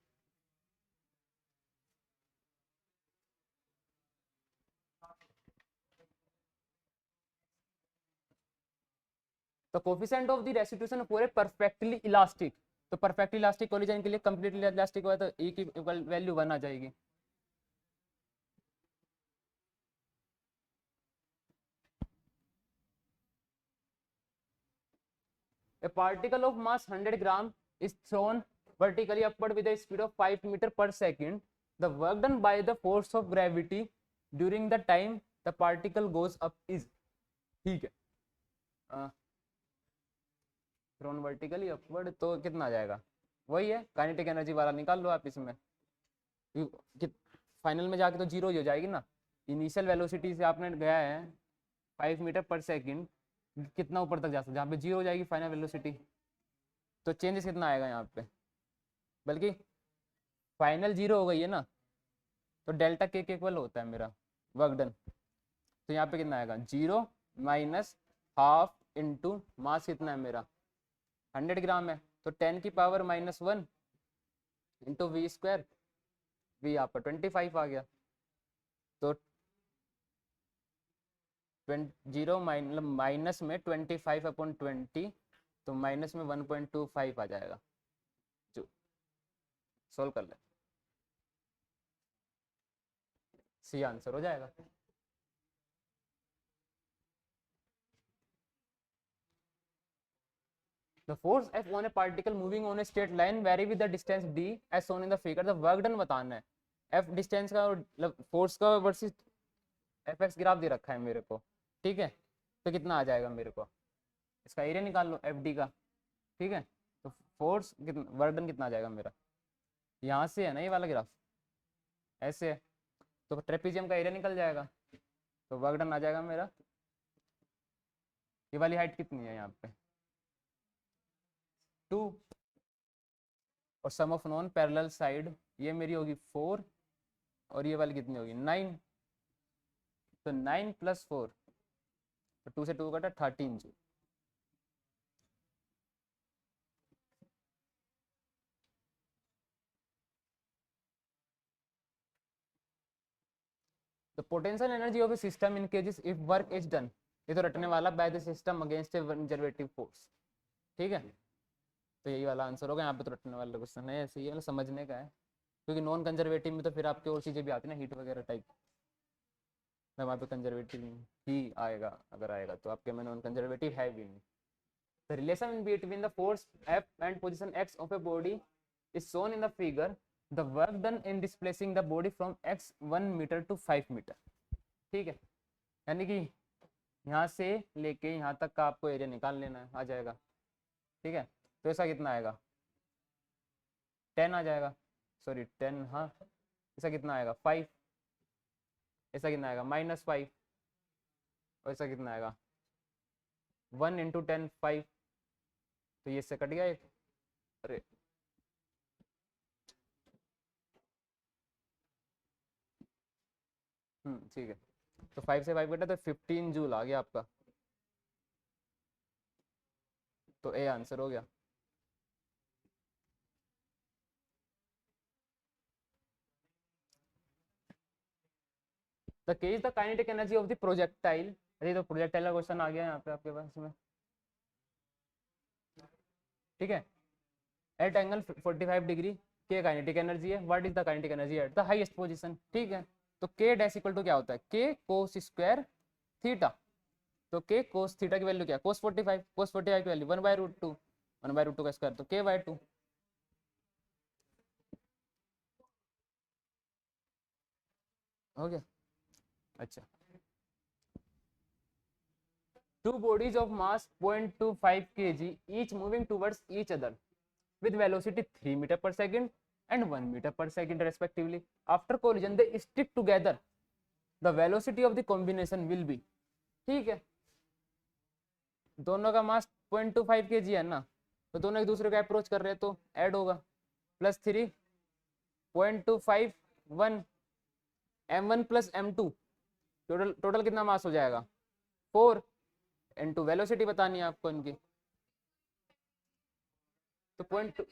तो कोफिशिएंट ऑफ द रेस्टिट्यूशन पूरे परफेक्टली इलास्टिक, तो परफेक्टली इलास्टिक कोलिजन के लिए कंप्लीटली इलास्टिक हुआ तो e की वैल्यू 1 आ जाएगी। A particle of mass 100 gram is thrown vertically upward with a speed of 5 meter per second. The work done by the force of gravity during the time the particle goes up is, ठीक है, thrown vertically upward, तो कितना आ जाएगा, वही है kinetic energy वाला निकाल लो आप इसमें, फाइनल में जाके तो जीरो ही हो जाएगी ना। इनिशियल वेलोसिटी से आपने गया है 5 मीटर पर सेकंड, कितना ऊपर तक जा सकते, जहाँ पे जीरो हो जाएगी फाइनल वेलोसिटी, तो चेंजेस कितना आएगा यहाँ पे, बल्कि फाइनल जीरो हो गई है ना, तो डेल्टा के इक्वल होता है मेरा वर्क डन, तो यहाँ पे कितना आएगा, zero minus half into mass कितना है मेरा 100 ग्राम है, तो 10 की power -1 into V square, V यहाँ पर 25 आ गया, तो 0 माइनस में 25/20, तो माइनस में 1.25 आ जाएगा, जो सोल्व कर ले, सी आंसर हो जाएगा। The force F on a particle moving on a straight line vary with the distance d as shown in the figure. The work done बताना है, F डिस्टेंस का मतलब फोर्स का वर्सेस Fx ग्राफ दे रखा है मेरे को, ठीक है, तो कितना आ जाएगा मेरे को, इसका एरिया निकाल लो Fd का, ठीक है, तो फोर्स कितना, वर्क डन कितना आ जाएगा मेरा, यहाँ से है ना ये वाला ग्राफ, ऐसे है, तो ट्रेपीजियम का एरिया निकल जाएगा, तो वर्क डन आ जाएगा मेरा, ये वाली हाइट कितनी है यहाँ पे 2, और सम ऑफ नॉन पैरेलल साइड ये मेरी होगी 4, और ये वाली कितनी होगी 9, तो 9 + 4, तो 2 से 2 कटा 13 joule. The potential energy of a system increases if work is done, ये तो रटने वाला by the system against a conservative force, ठीक है, तो यही वाला आंसर होगा, यहाँ पे तो रटने वाला क्वेश्चन है, ऐसे ही है, समझने का है, क्योंकि नॉन कंजर्वेटिव में तो फिर आपके और चीज़ें भी आती है ना, हीट वगैरह टाइप, मैं वहाँ पे कंजर्वेटिव ही आएगा, अगर आएगा तो आपके में नॉन कंजर्वेटिव है भी नहीं। The relation between the force F and position x of a body is shown in the figure. The work done in displacing the body from x 1 meter to 5 meter, ठीक है, यानी कि यहाँ से लेके यहाँ तक का आपको एरिया निकाल लेना है, आ जाएगा, ठीक है, तो ऐसा कितना आएगा 10 आ जाएगा, सॉरी 10, हाँ, ऐसा कितना आएगा 5, ऐसा कितना आएगा -5, और ऐसा कितना आएगा 1 × 10 5, तो ये इससे कट गया एक, अरे ठीक है, तो 5 से 5 कटा तो 15 जूल आ गया आपका, तो ए आंसर हो गया। द के is the kinetic energy of the projectile, अरे तो प्रोजेक्टाइल का क्वेश्चन आ गया यहाँ पे आपके पास में, ठीक है, एट एंगल 45 डिग्री के काइनेटिक एनर्जी है, what is the kinetic energy at the highest position, ठीक है, तो के डैश इक्वल टू क्या होता है, के कोस स्क्वायर थीटा, तो के कोस थीटा की वैल्यू क्या है, कोस 45 की वैल्यू 1/√2, 1/√2 का स्क्वायर, तो k/2, हो गया, अच्छा, two bodies of mass 0.25 kg each moving towards each other with velocity 3 meter per second and 1 meter per second respectively. After collision they stick together. The velocity of the combination will be, ठीक है, दोनों का मास 0.25 kg है ना, तो दोनों एक दूसरे को अप्रोच कर रहे हैं, तो ऐड होगा +3 0.25 1 m1 + m2, टोटल कितना मास हो जाएगा 4 इनटू वेलोसिटी बतानी है आपको इनकी, तो 0.2,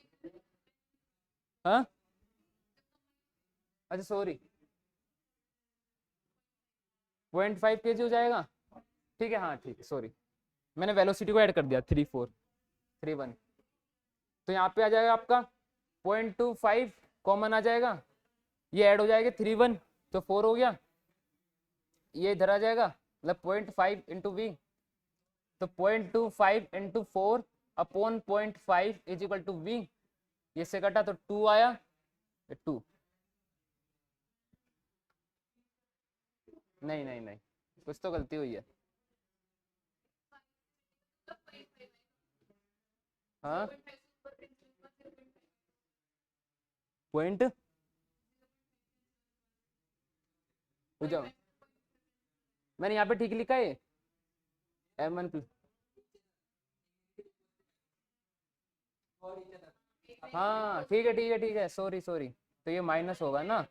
हाँ, अच्छा सॉरी 0.5 kg हो जाएगा, ठीक है, हाँ ठीक है, सॉरी मैंने वेलोसिटी को ऐड कर दिया 3 4 3 1, तो यहाँ पे आ जाएगा आपका 0.25 कॉमन आ जाएगा, ये ऐड हो जाएगा 3 1, तो 4 हो गया, ये इधर आ जाएगा मतलब 0.5 × v, तो 0.25 × 4 upon 0.5 is equal to V, ये से कटा तो 2 आया, 2, नहीं नहीं नहीं, कुछ तो गलती हुई है। हाँ पॉइंट हो जाओ, मैंने यहाँ पे ठीक लिखा है m1 प्लस, हाँ ठीक है ठीक है ठीक है, सॉरी सॉरी, तो ये माइनस होगा ना,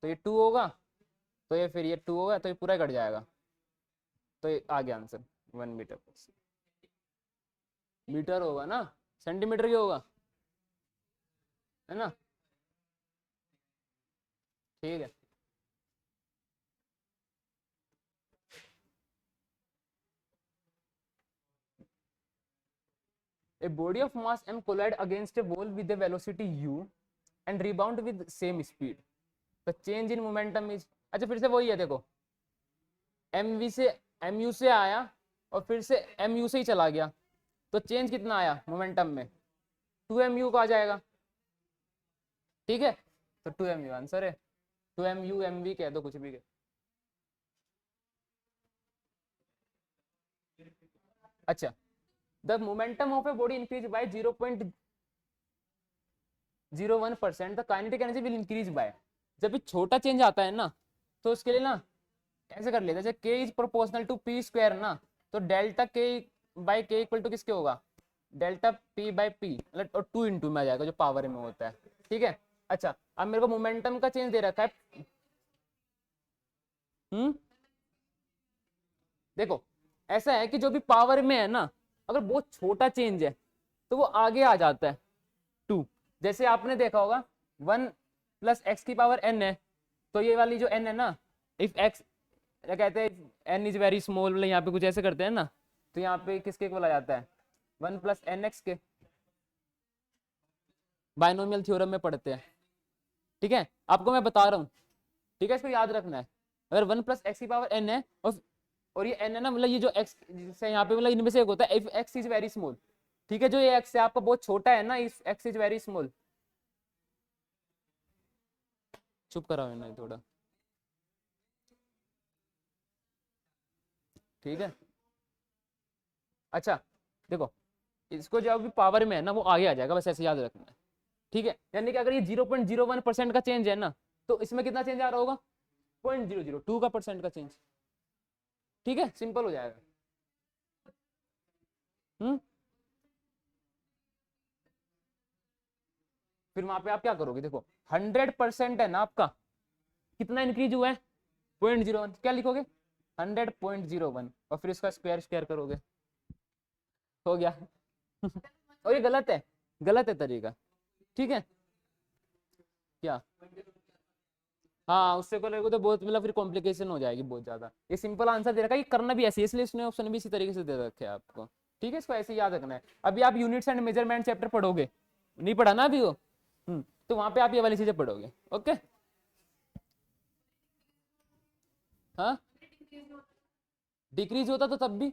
तो ये 2 होगा, तो ये फिर ये 2 होगा, तो ये पूरा कट जाएगा, तो ये आ गया आंसर 1 मीटर, मीटर होगा ना, सेंटीमीटर क्यों होगा, है ना, ठीक है। A body of mass m collide against a wall with a velocity u and rebound with same speed. The change in momentum is, अच्छा फिर से वही है देखो, mv से mu से आया और फिर से mu से ही चला गया, तो चेंज कितना आया मोमेंटम में, 2mu का आ जाएगा, ठीक है, तो 2mu आंसर है, 2mu mv कह दो कुछ भी कह। अच्छा, the momentum of a body increase by 0.01%, the kinetic energy will increase by, जब भी छोटा चेंज आता है ना, तो उसके लिए ना ऐसे कर लेते हैं, जैसे k is proportional to P square ना, तो delta k by k equal to किसके होगा, डेल्टा p बाई p, मतलब और 2 इंटू में आ जाएगा जो पावर में होता है, ठीक है। अच्छा अब मेरे को मोमेंटम का चेंज दे रखा है, देखो ऐसा है कि जो भी पावर में है ना, अगर बहुत छोटा चेंज है तो वो आगे आ जाता है 2, जैसे आपने देखा होगा 1 प्लस एक्स की पावर n है, तो ये वाली जो n है ना, इफ x, क्या कहते हैं n इज वेरी स्मॉल, मतलब यहाँ पे कुछ ऐसे करते हैं ना, तो यहाँ पे किसके बोला जाता है 1 प्लस एन एक्स के, बाइनोमियल थ्योरम में पढ़ते हैं, ठीक है, आपको मैं बता रहा हूँ, ठीक है, इसको याद रखना है, अगर 1 प्लस एक्स की पावर n है और ये n है ना, मतलब ये जो x से यहाँ पे, मतलब इनमें से एक होता है if x is very small, ठीक है, जो ये x है आपका बहुत छोटा है ना, if x is very small, चुप कराओ ना थोड़ा, ठीक है। अच्छा देखो, इसको जो अभी पावर में है ना वो आगे आ जाएगा, बस ऐसे याद रखना है, ठीक है, यानी कि अगर ये 0.01% का चेंज है ना, तो इसमें कितना चेंज आ रहा होगा 0.002 का परसेंट का चेंज, ठीक है, सिंपल हो जाएगा। फिर वहां पे आप क्या करोगे, देखो 100% है ना आपका, कितना इंक्रीज हुआ है 0.01, क्या लिखोगे 100.01 और फिर इसका स्क्वायर स्क्वायर करोगे, हो गया और ये गलत है तरीका, ठीक है, क्या, हाँ उससे करोगे तो बहुत, मतलब फिर कॉम्प्लिकेशन हो जाएगी बहुत ज्यादा, ये सिंपल आंसर दे रखा है, ये करना भी ऐसे, इसलिए इसने ऑप्शन भी इसी तरीके से दे रखे हैं आपको, ठीक है, इसको ऐसे याद रखना है। अभी आप यूनिट्स एंड मेजरमेंट चैप्टर पढ़ोगे, नहीं पढ़ा ना अभी वो, तो वहां पे आप ये वाली चीजें पढ़ोगे, ओके। हाँ डिक्रीज होता तो तब भी,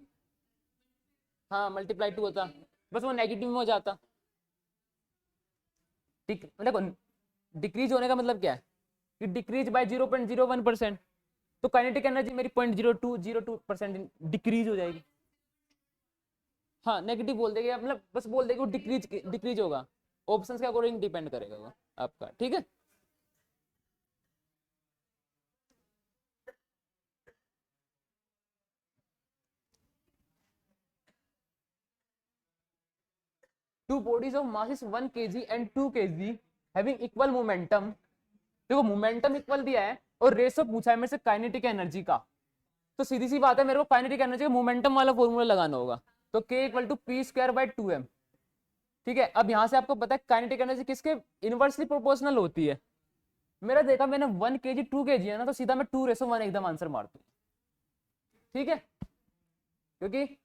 हाँ मल्टीप्लाई 2 होता, बस वो नेगेटिव में हो जाता, देखो डिक्रीज होने का मतलब क्या है कि डिक्रीज बाय 0.01%, तो काइनेटिक एनर्जी मेरी 0.0202% डिक्रीज हो जाएगी, हाँ नेगेटिव बोल देंगे, मतलब बस बोल देंगे वो डिक्रीज होगा, ऑप्शंस के अकॉर्डिंग डिपेंड करेगा वो आपका, ठीक है। Two bodies of mass 1 kg and 2 kg having equal momentum, देखो मोमेंटम इक्वल दिया है और रेशो पूछा है मेरे से काइनेटिक एनर्जी का, तो सीधी सी बात है मेरे को काइनेटिक एनर्जी का मोमेंटम वाला फॉर्मूला लगाना होगा, तो k equal to P square by 2m, ठीक है। अब यहां से आपको पता है काइनेटिक एनर्जी किसके इनवर्सली प्रोपोर्शनल होती है, मेरा देखा मैंने 1 kg 2 kg है ना, तो सीधा मैं 2:1 एकदम आंसर मार दूं, ठीक है, क्योंकि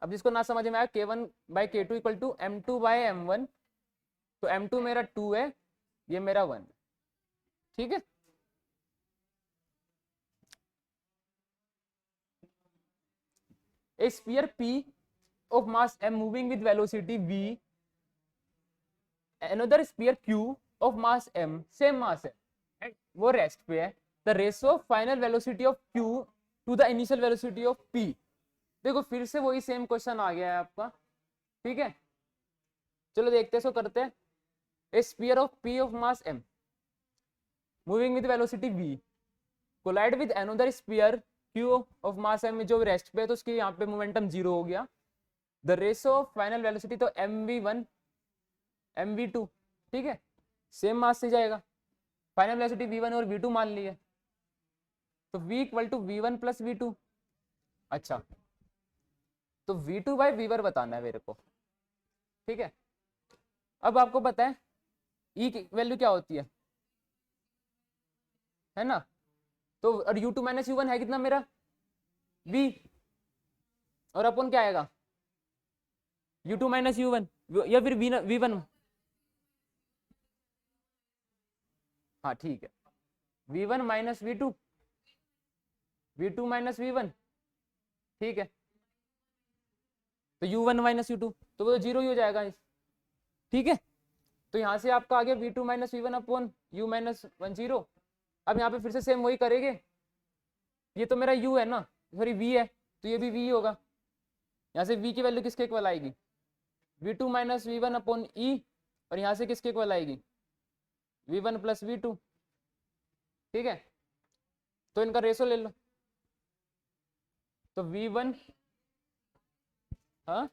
अब जिसको ना समझ में आया k1/k2 इक्वल टू m2/m1, तो m2 मेरा 2 है, ये मेरा 1, ठीक है। A sphere P of mass m moving with velocity v, another sphere q of mass m, same mass है and वो रेस्ट पे है, the ratio of final velocity of q to the initial velocity of p। देखो फिर से वही same question आ गया है आपका, ठीक है। चलो देखते हैं, इसको करते हैं। A sphere of p of mass m moving with velocity v collide with another sphere q of mass m जो रेस्ट पे है, तो उसकी यहाँ पे मोमेंटम 0 हो गया। The ratio of final velocity तो mv1 mv2, ठीक है, सेम मास से जाएगा। फाइनल वेलोसिटी v1 और v2 मान लिए, तो v equal to v1 plus v2। अच्छा, तो v2 बाई v1 बताना है मेरे को, ठीक है। अब आपको पता है e की वैल्यू क्या होती है ना, तो और u2 माइनस u1 है कितना मेरा v, और अपन क्या आएगा u2 माइनस u1 या फिर v1, हाँ ठीक है, v1 minus v2, v2 minus v1, ठीक है, तो u1 माइनस u2 तो वो 0 ही हो जाएगा, ठीक है। तो यहाँ से आपका आ गया v2 minus v1 upon u minus 1 0। अब यहाँ पे फिर से सेम वही करेंगे, ये तो मेरा u है ना, सॉरी v है, तो ये भी v होगा। यहाँ से v की वैल्यू किसके इक्वल आएगी, v2 minus v1 upon e, और यहाँ से किसके इक्वल आएगी v1 प्लस v2, ठीक है। तो इनका रेशो ले लो, तो v1, हाँ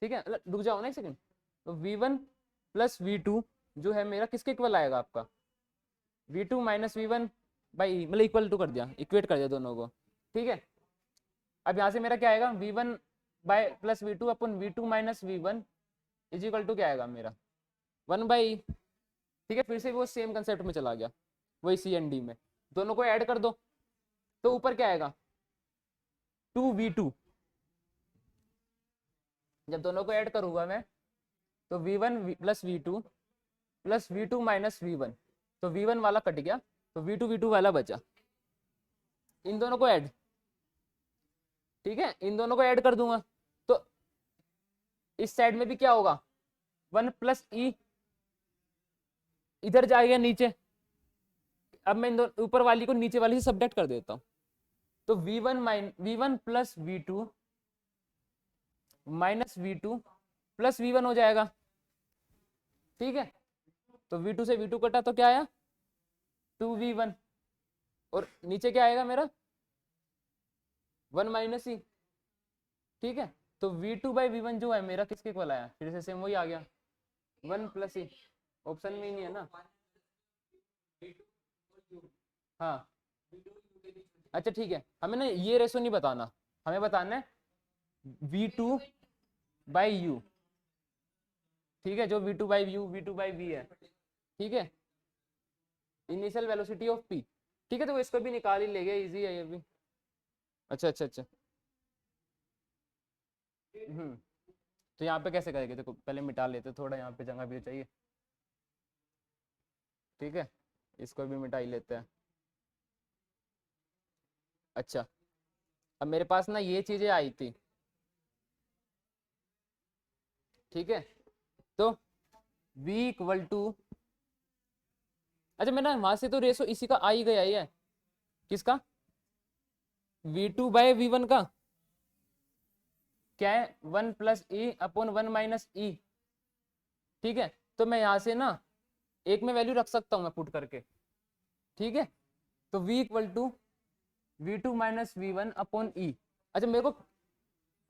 ठीक है, रुक जाओ ना एक सेकंड। तो v1 प्लस v2 जो है मेरा किसके इक्वल आएगा आपका v2 माइनस v1 बाई, मतलब इक्वल टू कर दिया, इक्वेट कर दिया दोनों को, ठीक है। अब यहाँ से मेरा क्या आएगा v1 by plus v2 upon v2 minus v1 is equal to क्या आएगा मेरा 1 बाई, ठीक है। फिर से वो सेम कंसेप्ट में चला गया, वही सी एंड डी में, दोनों को ऐड कर दो, तो ऊपर क्या आएगा 2v2, जब दोनों को ऐड करूंगा मैं तो v1 plus v2 plus v2 minus v1, तो v1 वाला कट गया, तो v2 वाला बचा। इन दोनों को ऐड, ठीक है, इन दोनों को ऐड कर दूंगा, तो इस साइड में भी क्या होगा 1 प्लस ई, इधर जाएगा नीचे। अब मैं इन दोनों ऊपर वाली को नीचे वाली से सब्ट्रैक्ट कर देता हूं, तो v1 plus v2 minus v2 plus v1 हो जाएगा, ठीक है। तो v2 से v2 कटा तो क्या आया 2v1, और नीचे क्या आएगा मेरा 1 माइनस ई, ठीक है। तो v2 बाई v1 जो है मेरा किसके इक्वल आया, फिर से सेम वही आ गया 1 प्लस ई, ऑप्शन में ही नहीं है ना, हाँ अच्छा ठीक है। हमें ना ये रेशो नहीं बताना, हमें बताना है v2 बाई u, ठीक है, जो v2 by u v2 by v है, ठीक है, इनिशियल वेलोसिटी ऑफ p, ठीक है। तो इसको भी निकाल ही लेंगे, इजी है ये भी। अच्छा अच्छा अच्छा, तो यहाँ पे कैसे करेंगे, देखो पहले मिटा लेते, थोड़ा यहाँ पे जगह भी चाहिए, ठीक है, इसको भी मिटा ही लेते हैं। अच्छा, अब मेरे पास ना ये चीजें आई थी, ठीक है, तो v इक्वल टू, अच्छा मेरा वहां से तो रेशो इसी का आ ही गया है, किसका v2 बाय v1 का क्या है 1 plus e upon 1 minus e, ठीक है। तो मैं यहाँ से ना एक में वैल्यू रख सकता हूँ मैं पुट करके, ठीक है। तो v equal to v2 minus v1 upon e. अच्छा मेरे को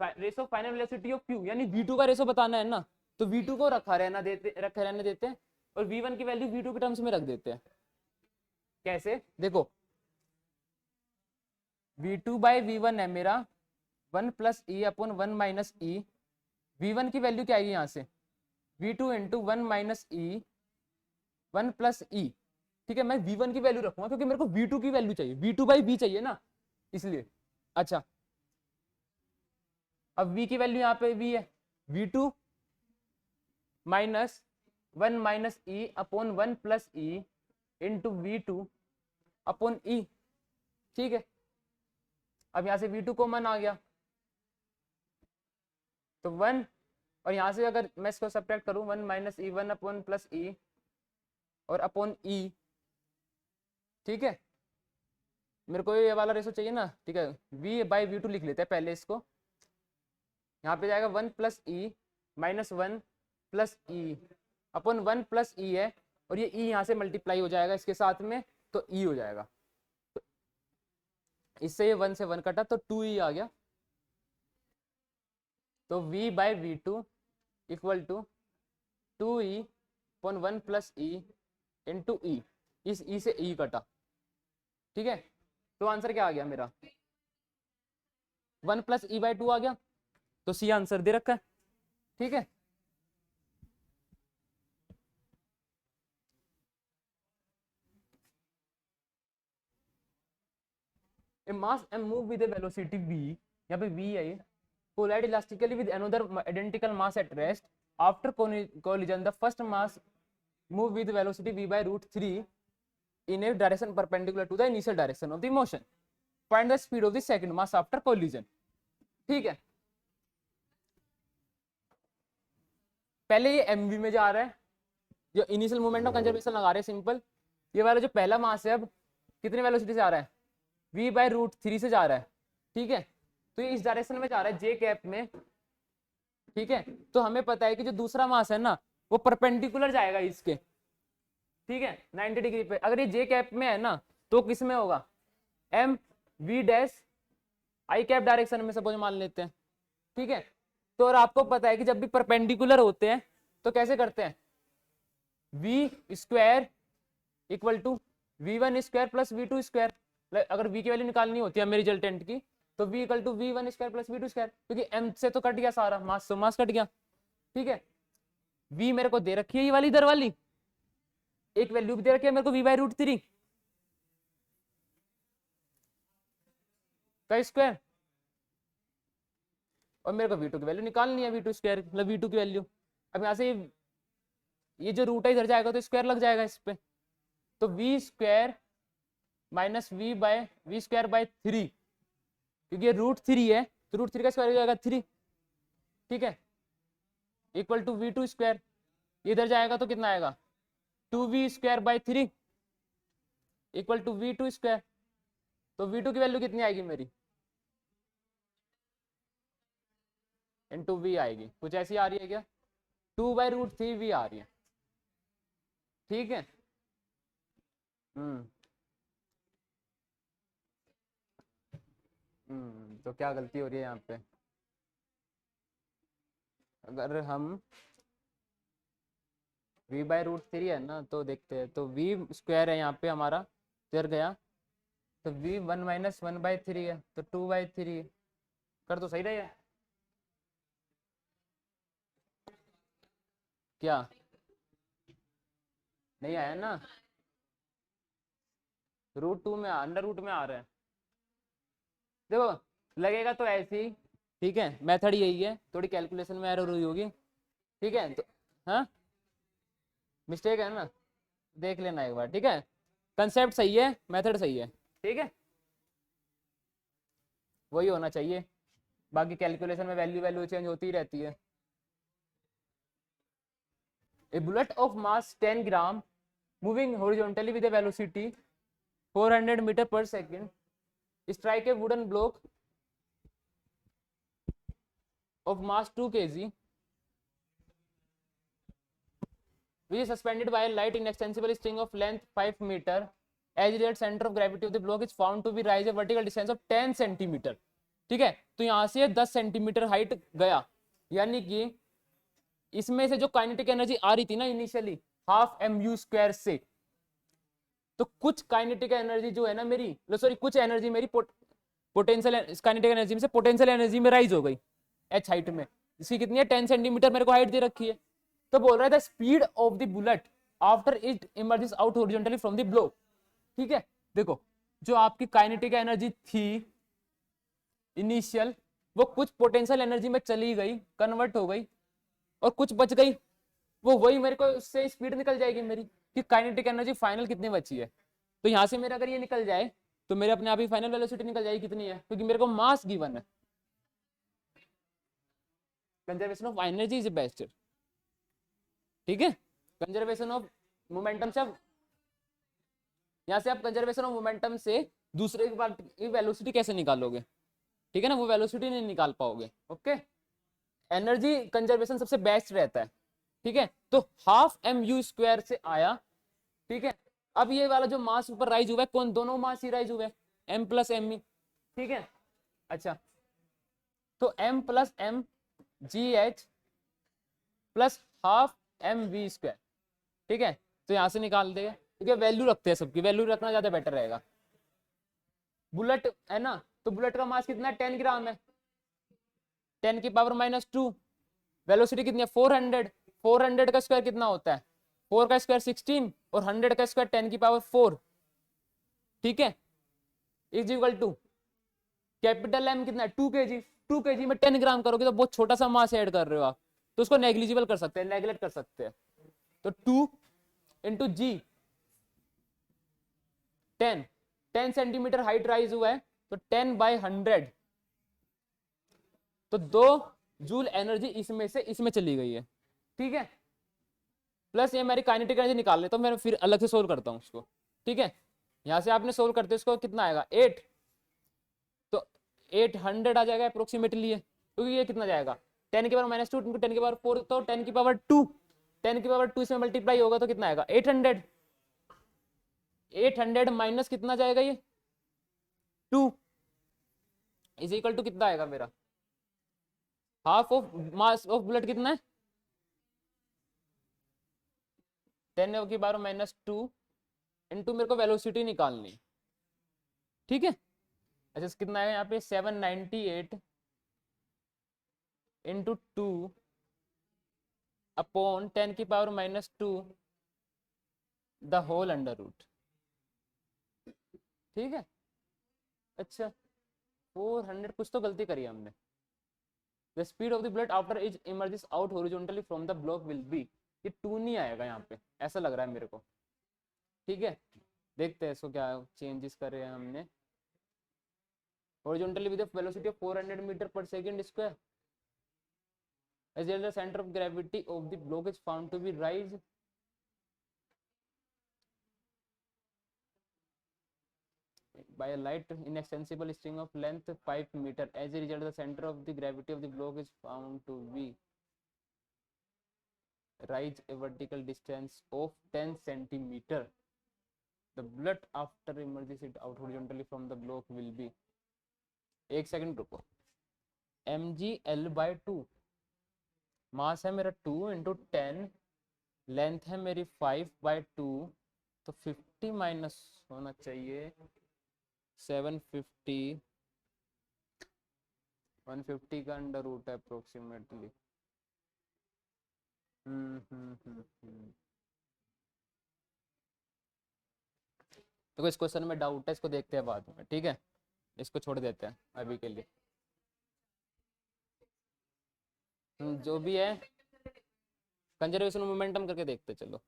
ratio final velocity of q यानी v2 का रेशो बताना है ना, तो v2 को रखे रहने देते हैं, और v1 की वैल्यू v2 के टर्म्स में रख देते हैं। कैसे, देखो v2 बाई v1 है मेरा 1 प्लस ई अपॉन 1 माइनस ई, v1 की वैल्यू क्या आएगी यहाँ से v2 इंटू 1 माइनस ई 1 प्लस ई, ठीक है। मैं v1 की वैल्यू रखूंगा क्योंकि मेरे को v2 की वैल्यू चाहिए, v2 बाई v चाहिए ना, इसलिए। अच्छा, अब v की वैल्यू यहाँ पे v है, v2 minus 1 minus e upon 1 plus e into v2 upon e, ठीक है। अब यहाँ से v2 कॉमन आ गया, तो 1, और यहाँ से अगर मैं इसको सब्ट्रैक्ट करूँ 1 माइनस ई, 1 अपॉन प्लस ई और अपॉन ई, ठीक है। मेरे को ये वाला रेशो चाहिए ना, ठीक है। v/v2 लिख लेते हैं पहले इसको, यहाँ पे जाएगा 1 plus e minus 1 plus e upon 1 plus e है, और ये ई यहाँ से मल्टीप्लाई हो जाएगा इसके साथ में, तो ई हो जाएगा। इससे ये 1 से 1 कटा तो 2e आ गया। तो v/v2 equal to 2e upon 1 plus e into e, इस ई से ई कटा, ठीक है। तो आंसर क्या आ गया मेरा, 1 प्लस e/2 आ गया, तो सी आंसर दे रखा है, ठीक है। A mass m move with a velocity v, यहाँ पे v है, collide elastically with another identical mass at rest. After collision, the first mass move with velocity v/√3 in a direction perpendicular to the initial direction of the motion. Find the speed of the second mass after collision. ठीक है, पहले ये mv में जा रहा है, जो initial moment of conservation लगा रहे हैं सिंपल। ये वाला जो पहला मास है अब कितने वेलोसिटी से आ रहा है, v/√3 से जा रहा है, ठीक है। तो ये इस डायरेक्शन में जा रहा है जे कैप में, ठीक है। तो हमें पता है कि जो दूसरा मास है ना वो परपेंडिकुलर जाएगा इसके, ठीक है, 90 डिग्री पे। अगर ये जे कैप में है ना तो किस में होगा, M V dash I cap direction में सपोज मान लेते हैं, ठीक है। तो और आपको पता है कि जब भी परपेंडिकुलर होते हैं तो कैसे करते हैं, v square equal to v1 square plus v2 square. अगर v की वैल्यू निकालनी होती है मेरी रिजल्टेंट की, तो v equal to v1 square plus v2 square, क्योंकि m से तो कट गया सारा मास, तो मास कट गया, ठीक है। v मेरे को दे रखी है ये वाली इधर वाली, एक वैल्यू भी दे रखी है मेरे को v/√3 का स्क्वायर, और मेरे को v2 की वैल्यू निकालनी है, v2 स्क्वायर मतलब v2 की वैल्यू। अब यहाँ से ये जो रूट है इधर जाएगा तो स्क्वायर लग जाएगा इस पे, तो v square minus V square by 3, क्योंकि ये √3 है तो √3 का स्क्वायर हो जाएगा 3, ठीक है, इक्वल टू v2 स्क्वायर, इधर जाएगा तो कितना आएगा 2v square by 3 equal to v2 square. तो v2 की वैल्यू कितनी आएगी मेरी, इंटू v आएगी, कुछ ऐसी आ रही है क्या, 2/√3v आ रही है, ठीक है। तो क्या गलती हो रही है यहाँ पे, अगर हम v/√3 है ना तो देखते हैं, तो v स्क्वायर है यहाँ पे हमारा इधर गया, तो v 1 माइनस 1/3 है तो 2/3 कर तो सही रहेगा क्या, नहीं आया ना, √2 में अंडर रूट में आ रहा है, देखो लगेगा तो ऐसे ही, ठीक है। मेथड यही है, थोड़ी कैलकुलेशन में एरर हुई होगी, ठीक है। तो हाँ मिस्टेक है ना, देख लेना एक बार, ठीक है। कंसेप्ट सही है, मेथड सही है, ठीक है, वही होना चाहिए, बाकी कैलकुलेशन में वैल्यू वैल्यू चेंज होती ही रहती है। A bullet of mass 10 gram moving horizontally with a velocity 400 meter per second strike a wooden block of mass 2 kg which is suspended by a light inextensible string of length 5 meter. As a result, center of gravity of the block is found to be rise a vertical distance of 10 centimeter, ठीक है। तो यहाँ से 10 centimetre height गया, यानी कि इसमें से जो काइनेटिक एनर्जी आ रही थी ना इनिशियली हाफ mu स्क्वायर से, तो कुछ काइनेटिक एनर्जी जो है ना मेरी, सॉरी कुछ एनर्जी मेरी पोटेंशियल काइनेटिक एनर्जी में से पोटेंशियल एनर्जी में राइज हो गई h हाइट में, इसकी कितनी है 10 सेंटीमीटर मेरे को हाइट दे रखी है। तो बोल रहा है the speed of the bullet after it emerges out horizontally from the block, ठीक है। देखो जो आपकी काइनेटिक एनर्जी थी इनिशियल, वो कुछ पोटेंशियल एनर्जी में चली गई, कन्वर्ट हो गई, और कुछ बच गई, वो वही मेरे को उससे स्पीड निकल जाएगी मेरी, कि काइनेटिक एनर्जी फाइनल कितनी बची है। तो यहाँ से मेरा अगर ये निकल जाए तो मेरे अपने आप ही फाइनल वेलोसिटी निकल जाएगी कितनी है, क्योंकि मेरे को मास गिवन है। Conservation of energy is best. ठीक है, कंजर्वेशन ऑफ मोमेंटम से आप यहाँ से आप कंजर्वेशन ऑफ मोमेंटम से दूसरे के पार्ट की वेलोसिटी कैसे निकालोगे, ठीक है ना, वो वेलोसिटी नहीं निकाल पाओगे। ओके, एनर्जी कंजर्वेशन सबसे बेस्ट रहता है। ठीक है, तो हाफ एम यू स्क्वायर से आया। ठीक है, अब ये वाला जो मास ऊपर राइज हुआ है, कौन, दोनों मास ही राइज हुए, एम प्लस एम ई। ठीक है, अच्छा, तो M plus M G H plus half M V square. ठीक है, तो यहां से निकाल देंगे, ठीक है, वैल्यू रखते हैं, सबकी वैल्यू रखना ज्यादा बेटर रहेगा। बुलेट है ना, तो बुलेट का मास कितना है, 10 ग्राम है, 10 की पावर -2। वेलोसिटी कितनी है, 400। 400 का स्क्वायर कितना होता है, 4 का स्क्वायर 16 और 100 का स्क्वायर 10 की पावर 4। ठीक है, is equal to capital M कितना है, 2 kg। 2 kg में 10 ग्राम करोगे तो बहुत छोटा सा मास ऐड कर रहे हो आप, तो उसको नेग्लिजिबल कर सकते हैं, नेग्लेक्ट कर सकते हैं। तो 2 इंटू जी 10 सेंटीमीटर हाइट राइज हुआ है, तो 10/100, तो 2 जूल एनर्जी इसमें से इसमें चली गई है। ठीक है, प्लस ये मेरी काइनेटिक एनर्जी निकाल ले, तो मैं फिर अलग से सोल्व करता हूँ उसको। ठीक है, यहां से आपने सोल्व करते उसको कितना आएगा 8, तो 800 आ जाएगा अप्रोक्सीमेटली है, क्योंकि ये कितना जाएगा 10 की पावर -2 इंटू 10 की पावर 4, तो 10 की पावर 2, 10 की पावर 2 इसमें मल्टीप्लाई होगा तो कितना आएगा 800। 800 माइनस कितना जाएगा ये 2 इज इक्वल टू कितना आएगा मेरा, half of mass of bullet कितना है 10 की पावर -2 इंटू मेरे को वेलोसिटी निकालनी। ठीक है, अच्छा कितना है यहाँ पे 798 इंटू 2 अपॉन 10 की power -2 the whole under root. ठीक है, अच्छा 400, कुछ तो गलती करी हमने। The speed of the bullet after is emerges out horizontally from the block will be, ये 2 नहीं आएगा यहाँ पे, ऐसा लग रहा है मेरे को। ठीक है, देखते हैं इसको क्या चेंजेस करे हैं हमने। horizontally with a velocity of 400 meter per second square, as the center of gravity of the block is found to be rise by a light inextensible string of length 5 meter. As a result, the center of the gravity of the block is found to be rise a vertical distance of 10 centimeter. The bullet after emerges it out horizontally from the block will be, एक second रुको, mg/L/2, मास है मेरा 2 into 10, length है मेरी 5/2, तो 50 minus होना चाहिए 750, 150 का अंडर रूट है अप्रोक्सीमेटली। तो इस क्वेश्चन में डाउट है, इसको देखते हैं बाद में। ठीक है, इसको छोड़ देते हैं अभी के लिए। जो भी है कंजर्वेशन मोमेंटम करके देखते चलो।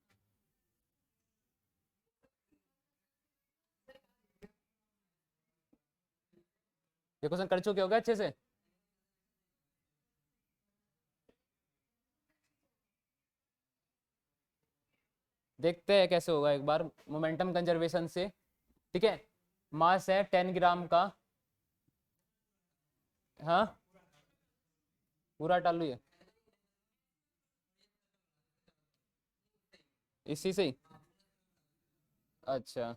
ये क्वेश्चन कर चुके होगा अच्छे से। देखते हैं कैसे होगा एक बार मोमेंटम कंजर्वेशन से। ठीक है, मास है 10 ग्राम का, हाँ पूरा टालू है इसी से ही, अच्छा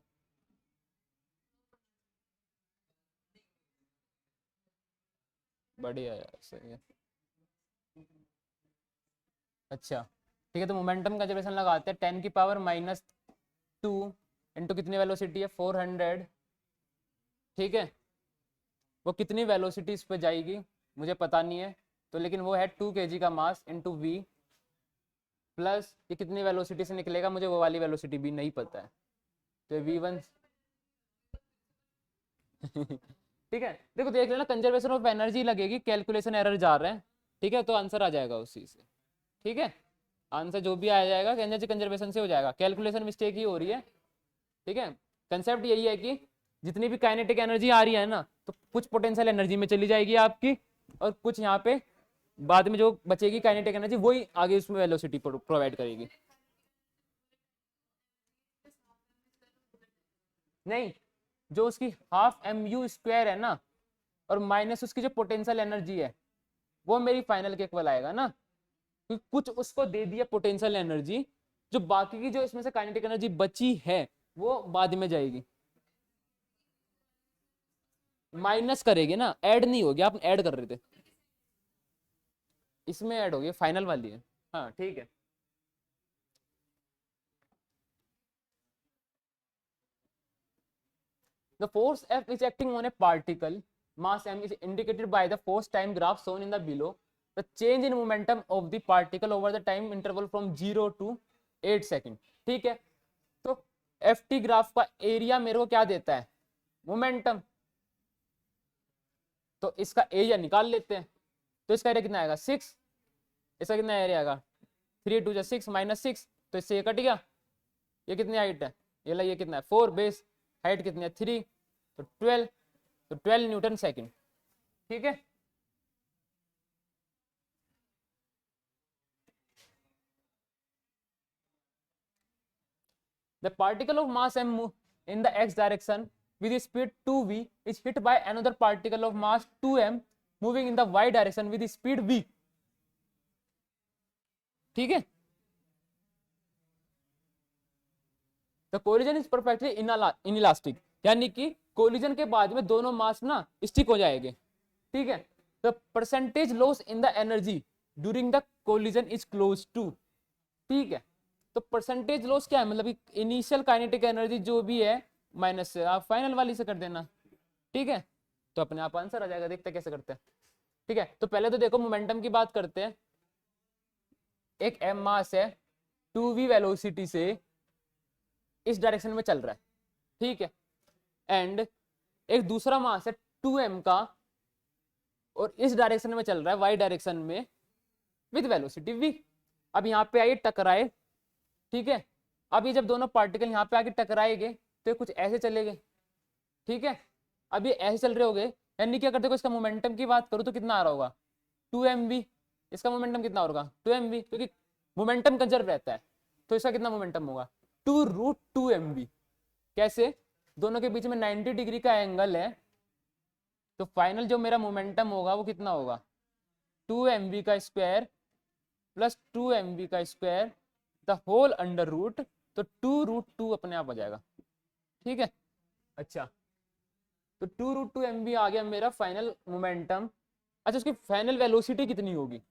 बढ़िया यार, सही है। अच्छा ठीक है, तो मोमेंटम कंजर्वेशन लगाते हैं, 10 की पावर -2 इंटू कितनी वेलोसिटी है 400। ठीक है, वो कितनी वेलोसिटी इस पे जाएगी मुझे पता नहीं है, तो लेकिन वो है 2 kg का मास इंटू वी, प्लस ये कितनी वेलोसिटी से निकलेगा मुझे वो वाली वेलोसिटी भी नहीं पता है, तो v1 ठीक है, देखो देख लेना, कंजर्वेशन ऑफ एनर्जी लगेगी, कैलकुलेशन एरर जा रहे हैं। ठीक है, तो आंसर आ जाएगा उसी से। ठीक है, आंसर जो भी आ जाएगा एनर्जी कंजर्वेशन से हो जाएगा, कैलकुलेशन मिस्टेक ही हो रही है। ठीक है, कंसेप्ट यही है कि जितनी भी काइनेटिक एनर्जी आ रही है ना, तो कुछ पोटेंशियल एनर्जी में चली जाएगी आपकी, और कुछ यहाँ पे बाद में जो बचेगी काइनेटिक एनर्जी वही आगे उसमें वेलोसिटी प्रोवाइड करेगी। नहीं, जो उसकी हाफ एम यू स्क्वायर है ना, और माइनस उसकी जो पोटेंशियल एनर्जी है, वो मेरी फाइनल के इक्वल आएगा ना, क्योंकि कुछ उसको दे दिया पोटेंशियल एनर्जी, जो बाकी की जो इसमें से काइनेटिक एनर्जी बची है वो बाद में जाएगी। माइनस करेगी ना, ऐड नहीं होगी, आप ऐड कर रहे थे, इसमें ऐड होगी, फाइनल वाली है। हाँ ठीक है। The force F is acting on a particle mass m is indicated by the force time graph shown in the below. The change in momentum of the particle over the time interval from 0 to 8 second. ठीक है, तो F T graph का area मेरे को क्या देता है, momentum, तो इसका एरिया निकाल लेते हैं। तो इसका एरिया कितना आएगा 6, इसका कितना एरिया आएगा 3 2 6 -6, तो इससे ये कट गया। ये कितनी हाइट है, ये कितना है 4, बेस हाइट कितनी है 3, तो 12, तो 12 न्यूटन सेकेंड। ठीक है, the particle of mass m in the x direction with speed 2v is hit by another particle of mass 2m moving in the y direction with speed v। ठीक है, the collision is perfectly inelastic, यानी कि collision के बाद में दोनों मास ना stick हो जाएंगे। ठीक है, the percentage loss in the energy during the collision is close to। ठीक है, तो परसेंटेज लॉस क्या है, मतलब इनिशियल काइनेटिक एनर्जी जो भी है माइनस से आप फाइनल वाली से कर देना। ठीक है, तो अपने आप आंसर आ जाएगा, देखते कैसे करते हैं। ठीक है, तो पहले तो देखो मोमेंटम की बात करते हैं। एक एम मास है 2v वेलोसिटी से इस डायरेक्शन में चल रहा है। ठीक है, एंड एक दूसरा मास है 2m का और इस डायरेक्शन में चल रहा है, y डायरेक्शन में, विद वेलोसिटी v। अब यहाँ पे आइए टकराए। ठीक है, अब ये जब दोनों पार्टिकल यहाँ पे आके टकराएंगे तो ये कुछ ऐसे चलेंगे। ठीक है, अब ये ऐसे चल रहे होंगे, यानी क्या करते हो, इसका मोमेंटम की बात करूँ तो कितना आ रहा होगा 2mv। इसका मोमेंटम कितना होगा 2mv, क्योंकि मोमेंटम कंजर्व रहता है, तो इसका कितना मोमेंटम होगा 2√2mv। कैसे, दोनों के बीच में 90 डिग्री का एंगल है, तो फाइनल जो मेरा मोमेंटम होगा वो कितना होगा 2mv का स्क्वायर प्लस 2mv का square the whole under root, तो 2√2 अपने आप आ जाएगा। ठीक है, अच्छा, तो 2√2mv आ गया मेरा फाइनल मोमेंटम। अच्छा, उसकी फाइनल वेलोसिटी कितनी होगी,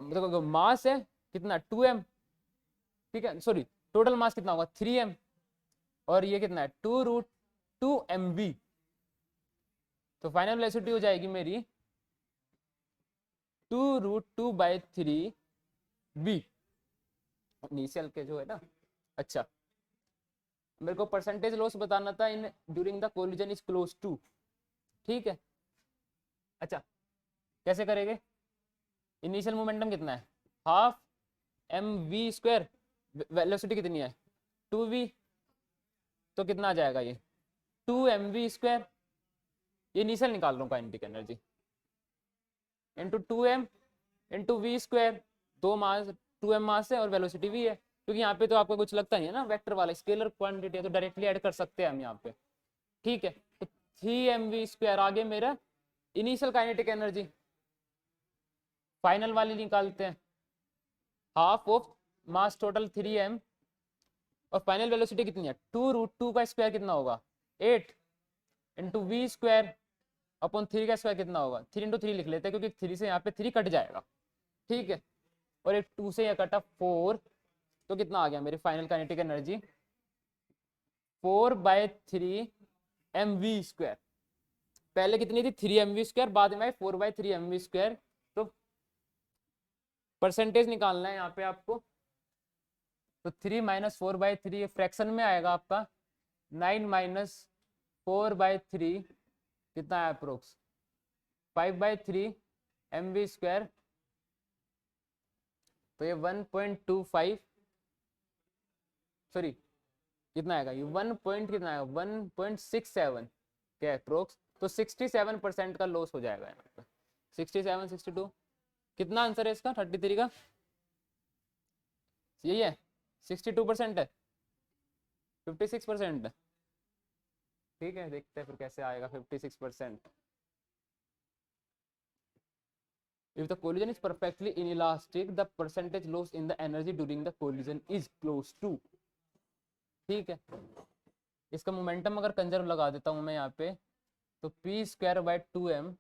मतलब मास है कितना 2m। ठीक है, सॉरी, टोटल मास कितना होगा 3m, और ये कितना है 2√2mv, तो फाइनल वेलोसिटी हो जाएगी मेरी 2√2/3v इनिशियल के जो है ना। अच्छा, मेरे को परसेंटेज लॉस बताना था in during the collision is close to. ठीक है, अच्छा कैसे करेंगे, इनिशियल मोमेंटम कितना है half M V square, velocity कितनी है 2v, तो कितना आ जाएगा ये 2mv², ये इनिशियल निकाल रहा हूँ kinetic energy, into 2m into v², दो मास 2m मास है और वेलोसिटी v है, क्योंकि यहाँ पे तो आपको कुछ लगता नहीं है ना, वेक्टर वाला स्केलर क्वांटिटी है, तो डायरेक्टली ऐड कर सकते हैं हम यहाँ पे। ठीक है, तो 3mv² आगे मेरा इनिशियल काइनेटिक एनर्जी, फाइनल वाली निकालते हैं, half of mass total 3m, और फाइनल वेलोसिटी कितनी है 2√2 का स्क्वायर कितना होगा 8 इंटू v² अपॉन 3 का स्क्वायर कितना होगा 3 इंटू 3 लिख लेते हैं, क्योंकि 3 से यहाँ पे 3 कट जाएगा। ठीक है, और एक 2 से यह कटा 4, तो कितना आ गया मेरी फाइनल काइनेटिक एनर्जी 4/3 mv²। पहले कितनी थी 3 mv², बाद में 4/3 mv²। तो परसेंटेज निकालना है यहाँ पे आपको, तो 3 - 4/3 फ्रैक्शन में आएगा आपका 9 - 4/3 कितना है अप्रोक्स 5/3 mv², तो ये 1.25 सॉरी कितना आएगा ये 1 पॉइंट कितना आएगा 1.67 क्या अप्रोक्स, तो 67% का लॉस हो जाएगा यहाँ पे। 67 62 कितना आंसर है इसका 33 का, यही है 62% है 56%। ठीक है देखते हैं फिर कैसे आएगा 56%। If the collision is perfectly inelastic, the percentage loss in the energy during the collision is close to। ठीक है, इसका मोमेंटम अगर कंजर्व लगा देता हूं मैं यहाँ पे, तो पी स्क्वायर बाय 2m,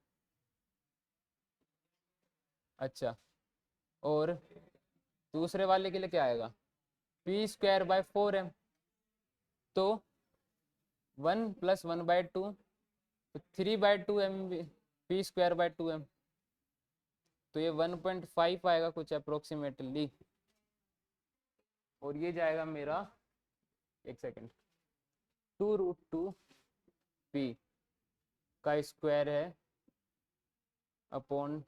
अच्छा, और दूसरे वाले के लिए क्या आएगा पी स्क्वायर बाय 4m, तो 1 + 1/2, तो 3/2m P square by 2m, तो ये 1.5 आएगा कुछ अप्रोक्सीमेटली, और ये जाएगा मेरा, एक सेकेंड, 2√2p का स्क्वायर है अपॉन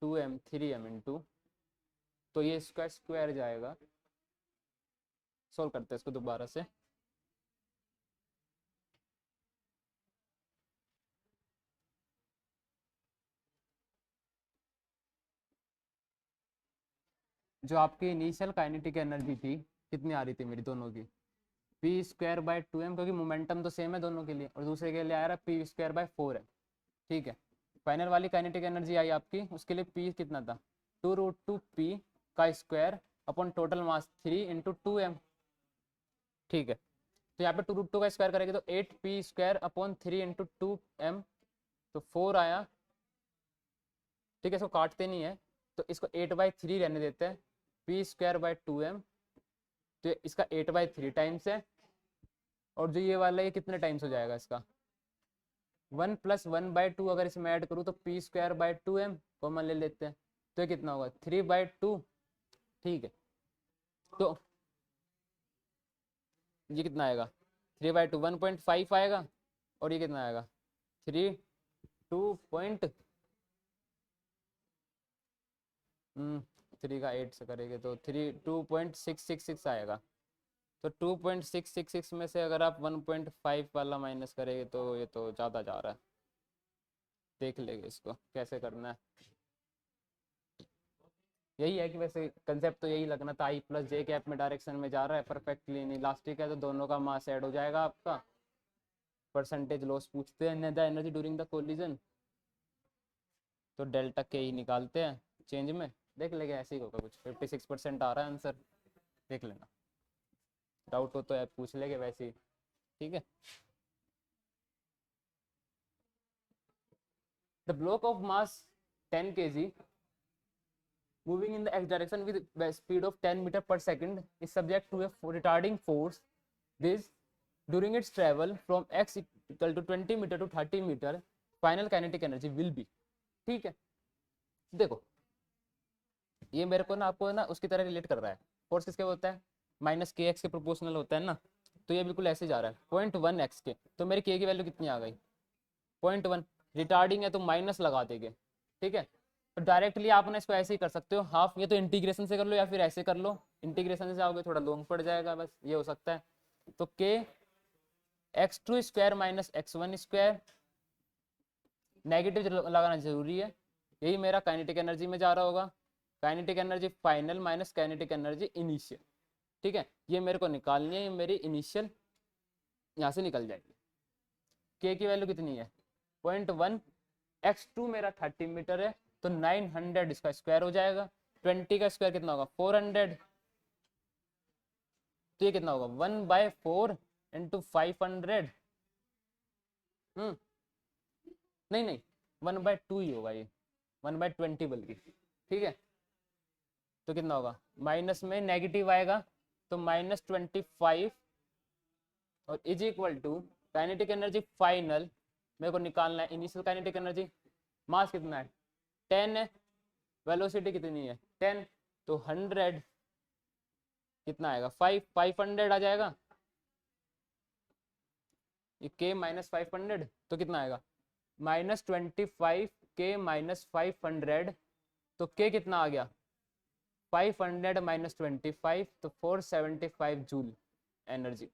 2m 3m इंटू, तो ये इसका स्क्वायर जाएगा, सोल्व करते हैं इसको दोबारा से, जो आपकी इनिशियल काइनेटिक एनर्जी थी कितनी आ रही थी मेरी दोनों की, पी स्क्वायर बाय 2m, क्योंकि मोमेंटम तो सेम है दोनों के लिए, और दूसरे के लिए आ रहा है पी स्क्वायर बाय 4m। ठीक है, फाइनल वाली काइनेटिक एनर्जी आई आपकी, उसके लिए पी कितना था 2√2p का square upon total mass 3 into 2m। ठीक है, तो यहाँ पे 2√2 का स्क्वायर करेंगे तो 8p square upon 3 into 2m, तो 4 आया। ठीक है, इसको काटते नहीं है, तो इसको 8/3 रहने देते हैं, पी स्क्वायर बाय 2m, तो इसका 8/3 टाइम्स है, और जो ये वाला ये कितने टाइम्स हो जाएगा इसका 1 + 1/2, अगर इसमें ऐड करूँ तो P square by 2m common ले लेते हैं, तो ये कितना होगा 3/2। ठीक है, तो ये कितना आएगा 3/2 1.5 आएगा, और ये कितना आएगा 3 3 का 8 से करेंगे तो 2.666 आएगा, तो 2.666 में से अगर आप 1.5 वाला माइनस करेंगे तो ये तो ज़्यादा जा रहा है, देख लेंगे इसको कैसे करना है। यही है कि वैसे कंसेप्ट तो यही लगना था, आई प्लस जे कैप में डायरेक्शन में जा रहा है, परफेक्टली इलास्टिक है, तो दोनों का मास ऐड हो जाएगा आपका। परसेंटेज लॉस पूछते हैं the energy during the collision, तो डेल्टा के ही निकालते हैं चेंज में, देख लेंगे ऐसे ही होगा कुछ। 56% आ रहा है आंसर, देख लेना, डाउट हो तो ऐप पूछ लेंगे वैसे ही। ठीक है, the block of mass 10 kg moving in the x direction with speed of 10 meter per second is subject to a retarding force this during its travel from x equal to 20 meter to 30 meter final kinetic energy will be। ठीक है, देखो ये मेरे को ना आपको ना उसकी तरह रिलेट कर रहा है, फोर्स किसके होता है -kx के प्रोपोर्शनल होता है ना, तो ये बिल्कुल ऐसे जा रहा है 0.1x के, तो मेरी k की वैल्यू कितनी आ गई 0.1, रिटार्डिंग है तो माइनस लगा देंगे। ठीक है, तो डायरेक्टली आपने इसको ऐसे ही कर सकते हो हाफ, ये तो इंटीग्रेशन से कर लो या फिर ऐसे कर लो, इंटीग्रेशन से आओगे थोड़ा लॉन्ग पड़ जाएगा, बस ये हो सकता है। तो k x2 square minus x1 square, negative लगाना जरूरी है, यही मेरा काइनेटिक एनर्जी में जा रहा होगा, kinetic energy final minus kinetic energy initial. ठीक है, ये मेरे को निकालनी है, ये मेरी इनिशियल यहाँ से निकल जाएगी। k की वैल्यू कितनी है 0.1, x2 मेरा 30 मीटर है, तो 900 इसका स्क्वायर हो जाएगा, 20 का स्क्वायर कितना होगा 400, तो ये कितना होगा 1/4 इंटू 500, नहीं नहीं 1/2 ही होगा, ये 1/20 बल्कि। ठीक है, तो कितना होगा माइनस में नेगेटिव आएगा, तो -25, और is equal to kinetic energy final मेरे को निकालना है, इनिशियल काइनेटिक एनर्जी, मास कितना है 10 है, वेलोसिटी कितनी है 10, तो 100 कितना आएगा 500 आ जाएगा, ये k -500, तो कितना आएगा -25 k -500, तो k कितना आ गया 500 - 25, तो 475 joule energy.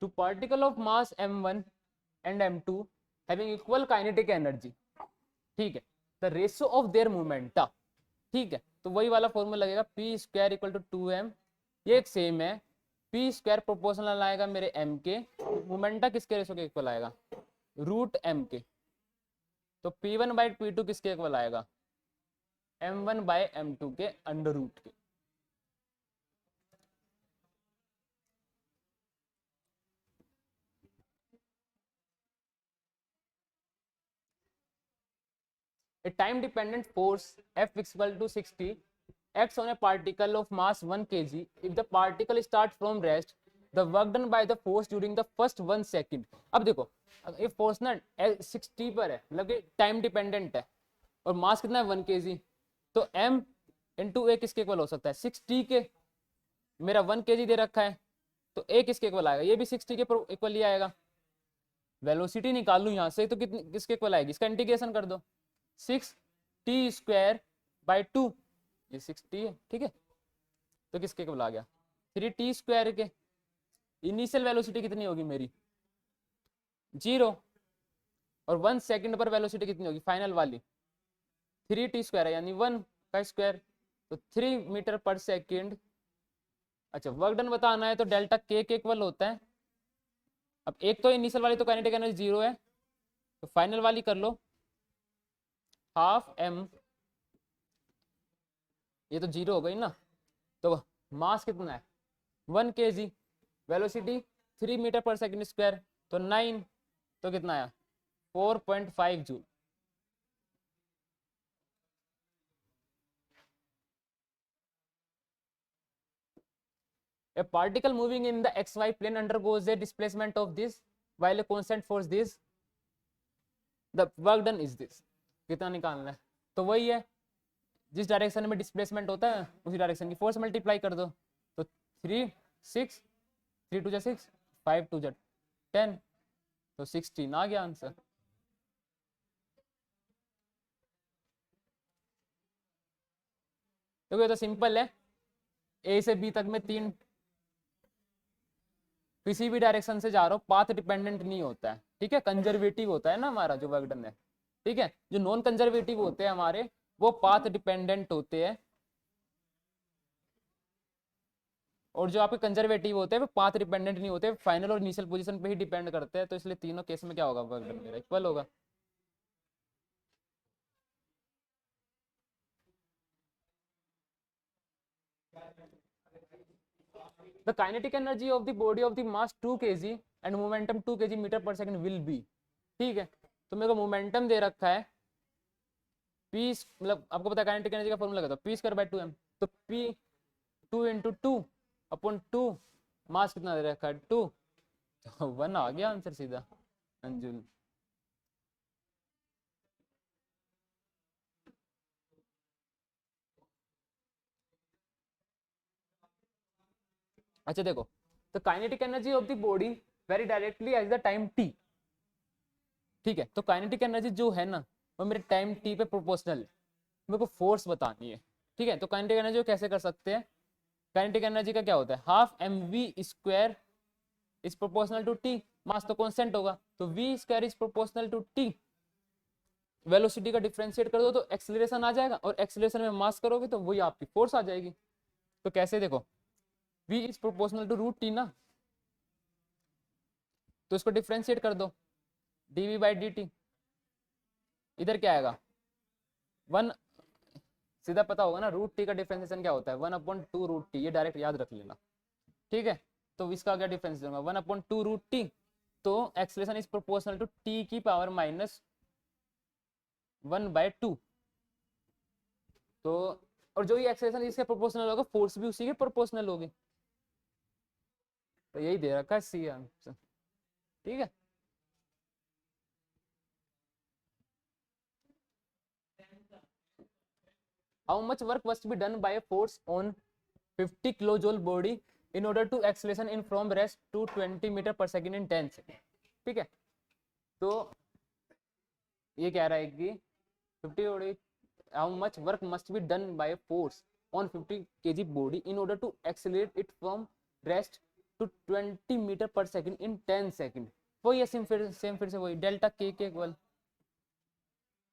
two particle of mass m1 and m2 having equal kinetic energy, ठीक है, the ratio of their momenta, ठीक है, तो वही वाला फॉर्मूला लगेगा p square equal to 2m, ये एक सेम है, p स्क्वायर प्रोपोर्शनल आएगा मेरे m के, मोमेंटा किसके रेशो के इक्वल आएगा, रूट m के, तो p1 बाई p2 किसके इक्वल आएगा, m1 बाई m2 के अंडर रूट के। A time dependent force F is equal to 60 acts on a particle of mass 1 kg. If the particle starts from rest, the work done by the force during the first 1 second. अब देखो ये force ना 60 पर है, मतलब time dependent है और मास कितना है 1 kg, तो m इंटू ए किसके इक्वल हो सकता है 60 के, मेरा 1 kg दे रखा है तो ए किसके इक्वल आएगा, ये भी 60 के इक्वल ही आएगा। वेलोसिटी निकाल लूँ यहाँ से तो कितनी किसके इक्वल आएगी, इसका इंटीग्रेशन कर दो, 6t स्क्वायर बाई 2, ये 6t है, ठीक है, तो किसके इक्वल आ गया 3t स्क्वायर के। इनिशियल वेलोसिटी कितनी होगी मेरी 0 और 1 सेकंड पर वेलोसिटी कितनी होगी फाइनल वाली 3t स्क्वायर है यानी 1 का स्क्वायर, तो 3 मीटर पर सेकंड। अच्छा वर्क डन बताना है तो डेल्टा के इक्वल होता है, अब एक तो इनिशियल वाली तो काइनेटिक एनर्जी 0 है, तो फाइनल वाली कर लो हाफ m, ये तो 0 हो गई ना, तो मास कितना है 1 kg, वेलोसिटी 3 मीटर पर सेकंड स्क्वायर, तो 9, तो कितना आया 4.5 joule. A particle moving in the xy plane undergoes a displacement of this while a constant force this, the work done is this, कितना निकालना है, तो वही है जिस डायरेक्शन में डिस्प्लेसमेंट होता है उसी डायरेक्शन की फोर्स मल्टीप्लाई कर दो, तो 3 6 3 2 6 5 2 10, तो 16 आ गया आंसर। तो ये तो सिंपल है, ए से बी तक में 3 किसी भी डायरेक्शन से जा रहा हो पाथ डिपेंडेंट नहीं होता है, ठीक है, कंजर्वेटिव होता है ना हमारा जो वर्क डन है, ठीक है, जो नॉन कंजर्वेटिव होते हैं हमारे वो पाथ डिपेंडेंट होते हैं, और जो आपके कंजर्वेटिव होते हैं वो पाथ डिपेंडेंट नहीं होते, फाइनल और इनिशियल पोजीशन पे ही डिपेंड करते हैं, तो इसलिए तीनों केस में क्या होगा वर्क डन मेरा इक्वल होगा। The kinetic energy of the body of the mass 2 kg and momentum 2 kg metre पर सेकंड will be, ठीक है, तो मेरे को मोमेंटम दे रखा है p, मतलब आपको पता है काइनेटिक एनर्जी का फॉर्मूला क्या था p स्क्वायर बाय 2m, तो p 2 इंटू 2 अपॉन 2, मास कितना दे रखा है 2, तो 1 आ गया आंसर सीधा अंजुल। अच्छा देखो, तो kinetic energy of the body very directly as the time t, ठीक है, तो काइनेटिक एनर्जी जो है ना वो मेरे टाइम t पे प्रोपोर्शनल है, मेरे को फोर्स बतानी है, ठीक है, तो काइनेटिक एनर्जी को कैसे कर सकते हैं, काइनेटिक एनर्जी का क्या होता है half mv square is proportional to t, mass तो कांस्टेंट होगा तो v square is proportional to t, velocity का डिफरेंशिएट कर दो तो एक्सेलरेशन आ जाएगा, और एक्सेलरेशन में मास करोगे तो वही आपकी फोर्स आ जाएगी। तो कैसे देखो v is proportional to root t ना, तो इसको डिफरेंशिएट कर दो dv बाई dt, इधर क्या आएगा 1, सीधा पता होगा ना रूट t का डिफरेंशिएशन क्या होता है 1/2 रूट t, ये डायरेक्ट याद रख लेना, ठीक है, तो इसका क्या डिफरेंस दूंगा 1/2 रूट t, तो acceleration is proportional to t की पावर -1/2, तो और जो ये एक्सेलरेशन इसके प्रोपोर्शनल होगा फोर्स भी उसी के प्रोपोर्शनल होगी, तो यही दे रखा है सी आंसर, ठीक है। How much work must be done by a force on 50 kilojoule body in order to acceleration in from rest to 20 metre पर सेकेंड in 10 सेकेंड, ठीक है, तो ये कह रहा है कि 50 how much work must be done by a force on 50 kg body in order to accelerate it from rest to 20 metre पर सेकंड in 10 सेकंड। वही है सेम फिर से वही डेल्टा के इक्वल,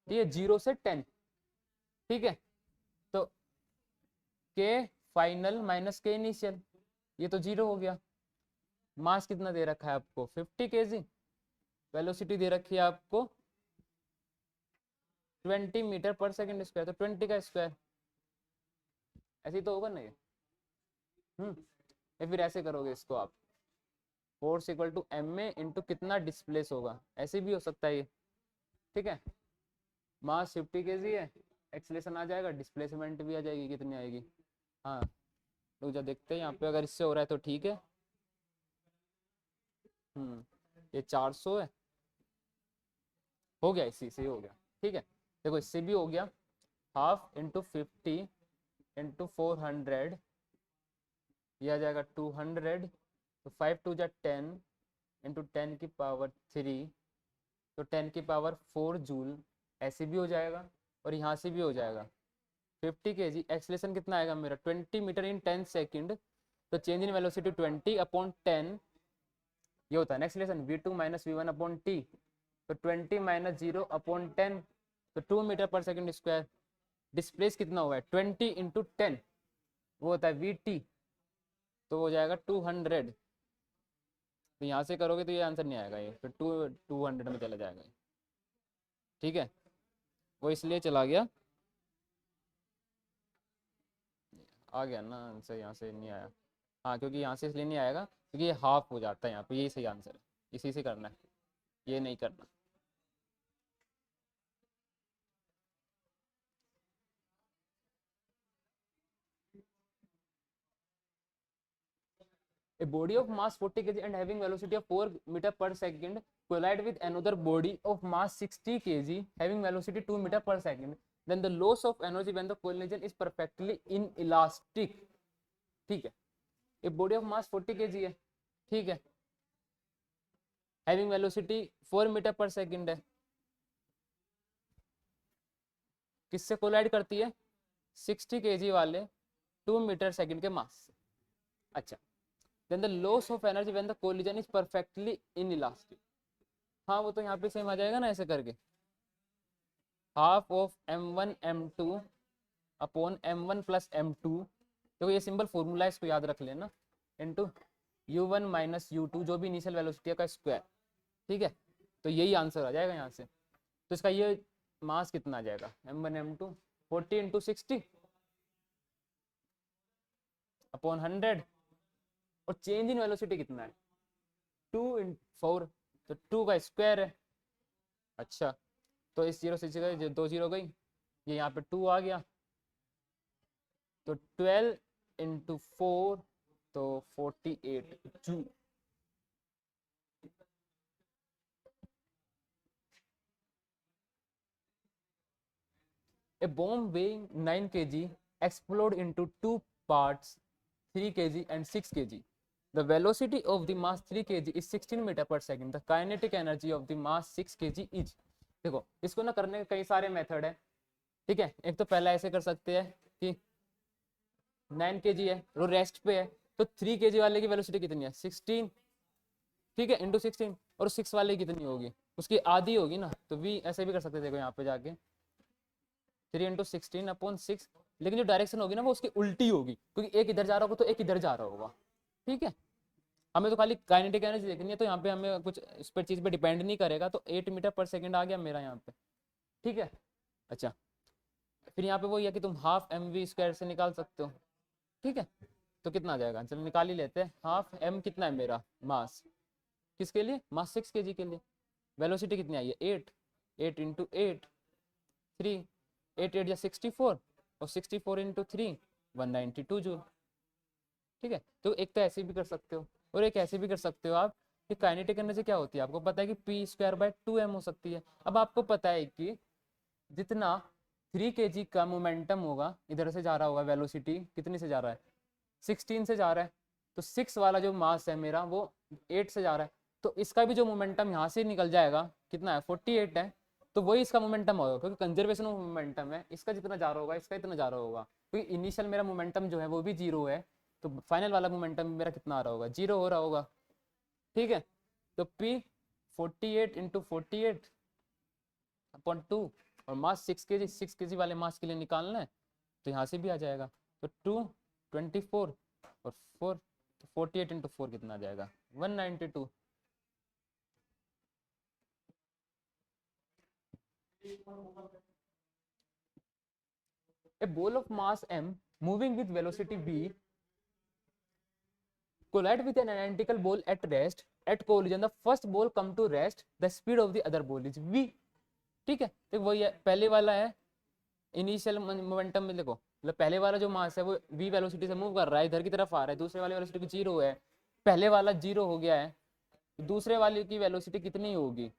ये 0 से 10, ठीक है। तो के फाइनल माइनस के इनिशियल, ये तो 0 हो गया। मास कितना दे रखा है आपको 50 kg, वेलोसिटी दे रखी है आपको 20 मीटर पर सेकंड स्क्वायर, तो 20 का स्क्वायर, ऐसे ही तो होगा ना ये। या फिर ऐसे करोगे इसको आप, force equal to M A into कितना डिस्प्लेस होगा, ऐसे भी हो सकता है ये, ठीक है। मास 50 kg है, एक्सेलरेशन आ जाएगा, डिस्प्लेसमेंट भी आ जाएगी, कितनी आएगी। हाँ रुक जा देखते हैं यहाँ पे, अगर इससे हो रहा है तो ठीक है। ये 400 है, हो गया, इसी से हो गया, ठीक है। देखो इससे भी हो गया, हाफ इंटू 50 इंटू 400, ये आ जाएगा 200, तो 5 टू जा 10 इंटू 10 की पावर 3, तो 10 की पावर 4 जूल, ऐसे भी हो जाएगा और यहाँ से भी हो जाएगा। 50 kg, एक्सेलरेशन कितना आएगा मेरा 20 मीटर इन 10 सेकंड, तो चेंज इन वेलोसिटी 20 अपॉन 10, ये होता है ना acceleration v2 minus v1 upon t, तो 20 माइनस 0 अपॉन 10, तो 2 मीटर पर सेकंड स्क्वायर। डिस्प्लेस कितना हुआ है 20 इंटू 10, वो होता है vt, तो हो जाएगा 200। तो यहाँ से करोगे तो ये आंसर नहीं आएगा, ये फिर 200 में चला जाएगा, ठीक है। वो इसलिए चला गया, आ गया ना आंसर, यहाँ से नहीं आया। हाँ क्योंकि यहाँ से इसलिए नहीं आएगा क्योंकि ये हाफ हो जाता है यहाँ पे, यही सही आंसर है, इसी से करना है, ये नहीं करना। A body of mass 40 kg and having velocity of 4 meter per second collide with another body of mass 60 kg having velocity 2 meter per second, then the loss of energy when the collision is perfectly inelastic, ठीक है। A body of mass 40 kg है, ठीक है, having velocity 4 meter per second है, किससे collide करती है 60 kg वाले 2 मीटर सेकंड के मास से। अच्छा, then the loss of energy when the collision is perfectly inelastic, हाँ वो तो यहाँ पे सेम आ जाएगा ना ऐसे करके, half of m1 m2 upon m1 plus m2, तो ये सिंपल फॉर्मूला है, इसको याद रख लेना, इनटू u1 माइनस u2 जो भी इनिशियल वेलोसिटी का स्क्वायर, ठीक है। तो यही आंसर आ जाएगा यहाँ से। तो इसका ये मास कितना आ जाएगा m1 m2 40 इंटू 60 अपॉन 100, और चेंज इन वेलोसिटी कितना है 2 इन 4, तो 2 का स्क्वायर है। अच्छा, तो इस 0 से जगह 2 0 गई, ये यहाँ पे 2 आ गया, तो 12 इंटू 4, तो 48 joule. A bomb weighing 9 kg explode into two parts 3 kg and 6 kg. The velocity of the mass 3 kg is 16 meter per second. The kinetic energy of the mass 6 kg is, देखो इसको ना करने के कई सारे method है, ठीक है। एक तो पहला ऐसे कर सकते हैं कि 9 kg है, वो रेस्ट पे है, तो 3 kg वाले की वेलोसिटी कितनी है 16, ठीक है, इंटू 16, और 6 वाले की कितनी होगी उसकी आधी होगी ना, तो v ऐसे भी कर सकते थे, देखो यहाँ पे जाके 3 इंटू 16 अपॉन 6, लेकिन जो डायरेक्शन होगी ना वो उसकी उल्टी होगी, क्योंकि एक इधर जा रहा होगा तो एक इधर जा रहा होगा, ठीक है। हमें तो खाली काइनेटिक एनर्जी देखनी है, तो यहाँ पे हमें कुछ इस पर चीज़ पे डिपेंड नहीं करेगा, तो 8 मीटर पर सेकंड आ गया मेरा यहाँ पे, ठीक है। अच्छा, फिर यहाँ पे वो है कि तुम हाफ mv स्क्वायर से निकाल सकते हो, ठीक है। तो कितना आ जाएगा, चलो निकाल ही लेते हैं। हाफ m कितना है मेरा मास, किसके लिए, मास 6 kg के लिए। वेलोसिटी कितनी आई है 8, 8 इंटू 8 3, 8 8 या 64, और 64 इंटू 3 192 जूल, ठीक है। तो एक तो ऐसे भी कर सकते हो, और एक ऐसे भी कर सकते हो आप कि काइनेटिक एनर्जी क्या होती है, आपको पता है कि p स्क्वायर बाय 2m हो सकती है। अब आपको पता है कि जितना 3 kg का मोमेंटम होगा, इधर से जा रहा होगा, वेलोसिटी कितनी से जा रहा है 16 से जा रहा है, तो 6 वाला जो मास है मेरा वो 8 से जा रहा है, तो इसका भी जो मोमेंटम यहाँ से निकल जाएगा कितना है 48 है, तो वही इसका मोमेंटम होगा, क्योंकि कंजर्वेशन ऑफ मोमेंटम है, इसका जितना जा रहा होगा इसका इतना जा रहा होगा, क्योंकि इनिशियल मेरा मोमेंटम जो है वो भी जीरो है, तो फाइनल वाला मोमेंटम मेरा कितना आ रहा होगा, जीरो हो रहा होगा। ठीक है, तो P 48 इंटू 48/2, और मास 6 kg, 6 kg वाले मास के लिए निकालना है, तो यहाँ से भी आ जाएगा, तो 224 और 4, तो 48 इंटू 4 कितना आ जाएगा, 192। A ball of mass m moving with velocity v collide with an identical ball at rest. At collision, the first ball come to rest. The speed of the other ball is v. ठीक है, तो वही है, पहले वाला है initial momentum में, देखो मतलब पहले वाला जो मास है वो v वेलोसिटी से मूव कर रहा है, इधर की तरफ आ रहा है, दूसरे वाले वेलोसिटी की जीरो है, पहले वाला जीरो हो गया है, दूसरे वाले की वेलोसिटी कितनी होगी,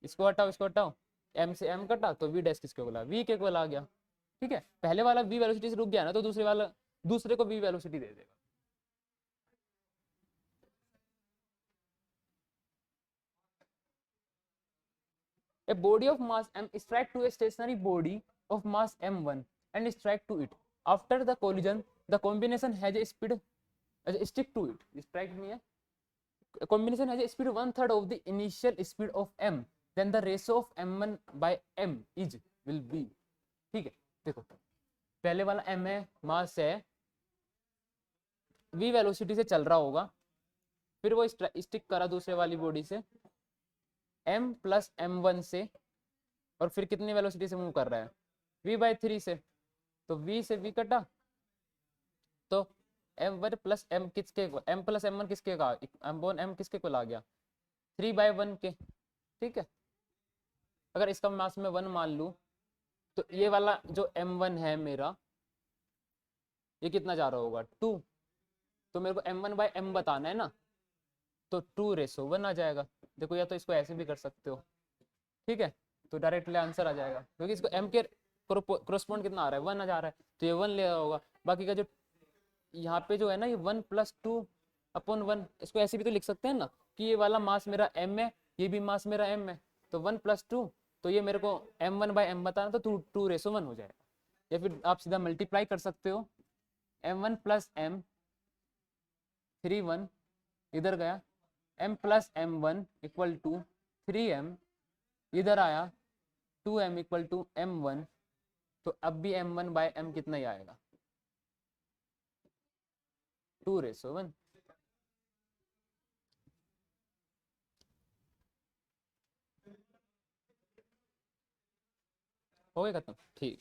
इसको हटाओ, m से m कटा तो v डैश किसके बोला, v के इक्वल आ गया। ठीक है, पहले वाला v वेलोसिटी से रुक गया ना, तो दूसरे को v वेलोसिटी दे देगा। A body of mass m strike to a stationary body of mass m1 and strike to it. After the collision, the combination has a speed, stick to it. Strike नहीं है, a combination has a speed 1/3 of the initial speed of m. Then the ratio of m1 by m is will be. ठीक है, देखो पहले वाला m है, मास है, v velocity से चल रहा होगा, फिर वो स्टिक करा दूसरे वाली बॉडी से m प्लस m1 से, और फिर कितनी वेलोसिटी से मूव कर रहा है, v/3 से, तो v से v कटा, तो m1 प्लस m किसके, m प्लस m1 किसके का, m किसके को आ गया, 3/1 के। ठीक है, अगर इसका मास में 1 मान लूँ, तो ये वाला जो m1 है मेरा, ये कितना जा रहा होगा, 2, तो मेरे को m1/m बताना है ना, तो 2:1 आ जाएगा। देखो या तो इसको ऐसे भी कर सकते हो, ठीक है, तो डायरेक्टली आंसर आ जाएगा, क्योंकि इसको m के कोरोस्पोंड कितना आ रहा है, 1 आ जा रहा है, तो ये 1 ले रहा होगा। बाकी का जो यहाँ पे जो है ना, ये 1 + 2/1, इसको ऐसे भी तो लिख सकते हैं ना, कि ये वाला मास मेरा m है, ये भी मास मेरा m है, तो 1 + 2, तो ये मेरे को m1/m बताना, तो 2:1 हो जाएगा। या फिर आप सीधा मल्टीप्लाई कर सकते हो, m1 + m 3 1 इधर गया, m + m1 = 3m, इधर आया 2m = m1, तो अब भी m1/m कितना ही आएगा, 2:1। हो गया खत्म, ठीक।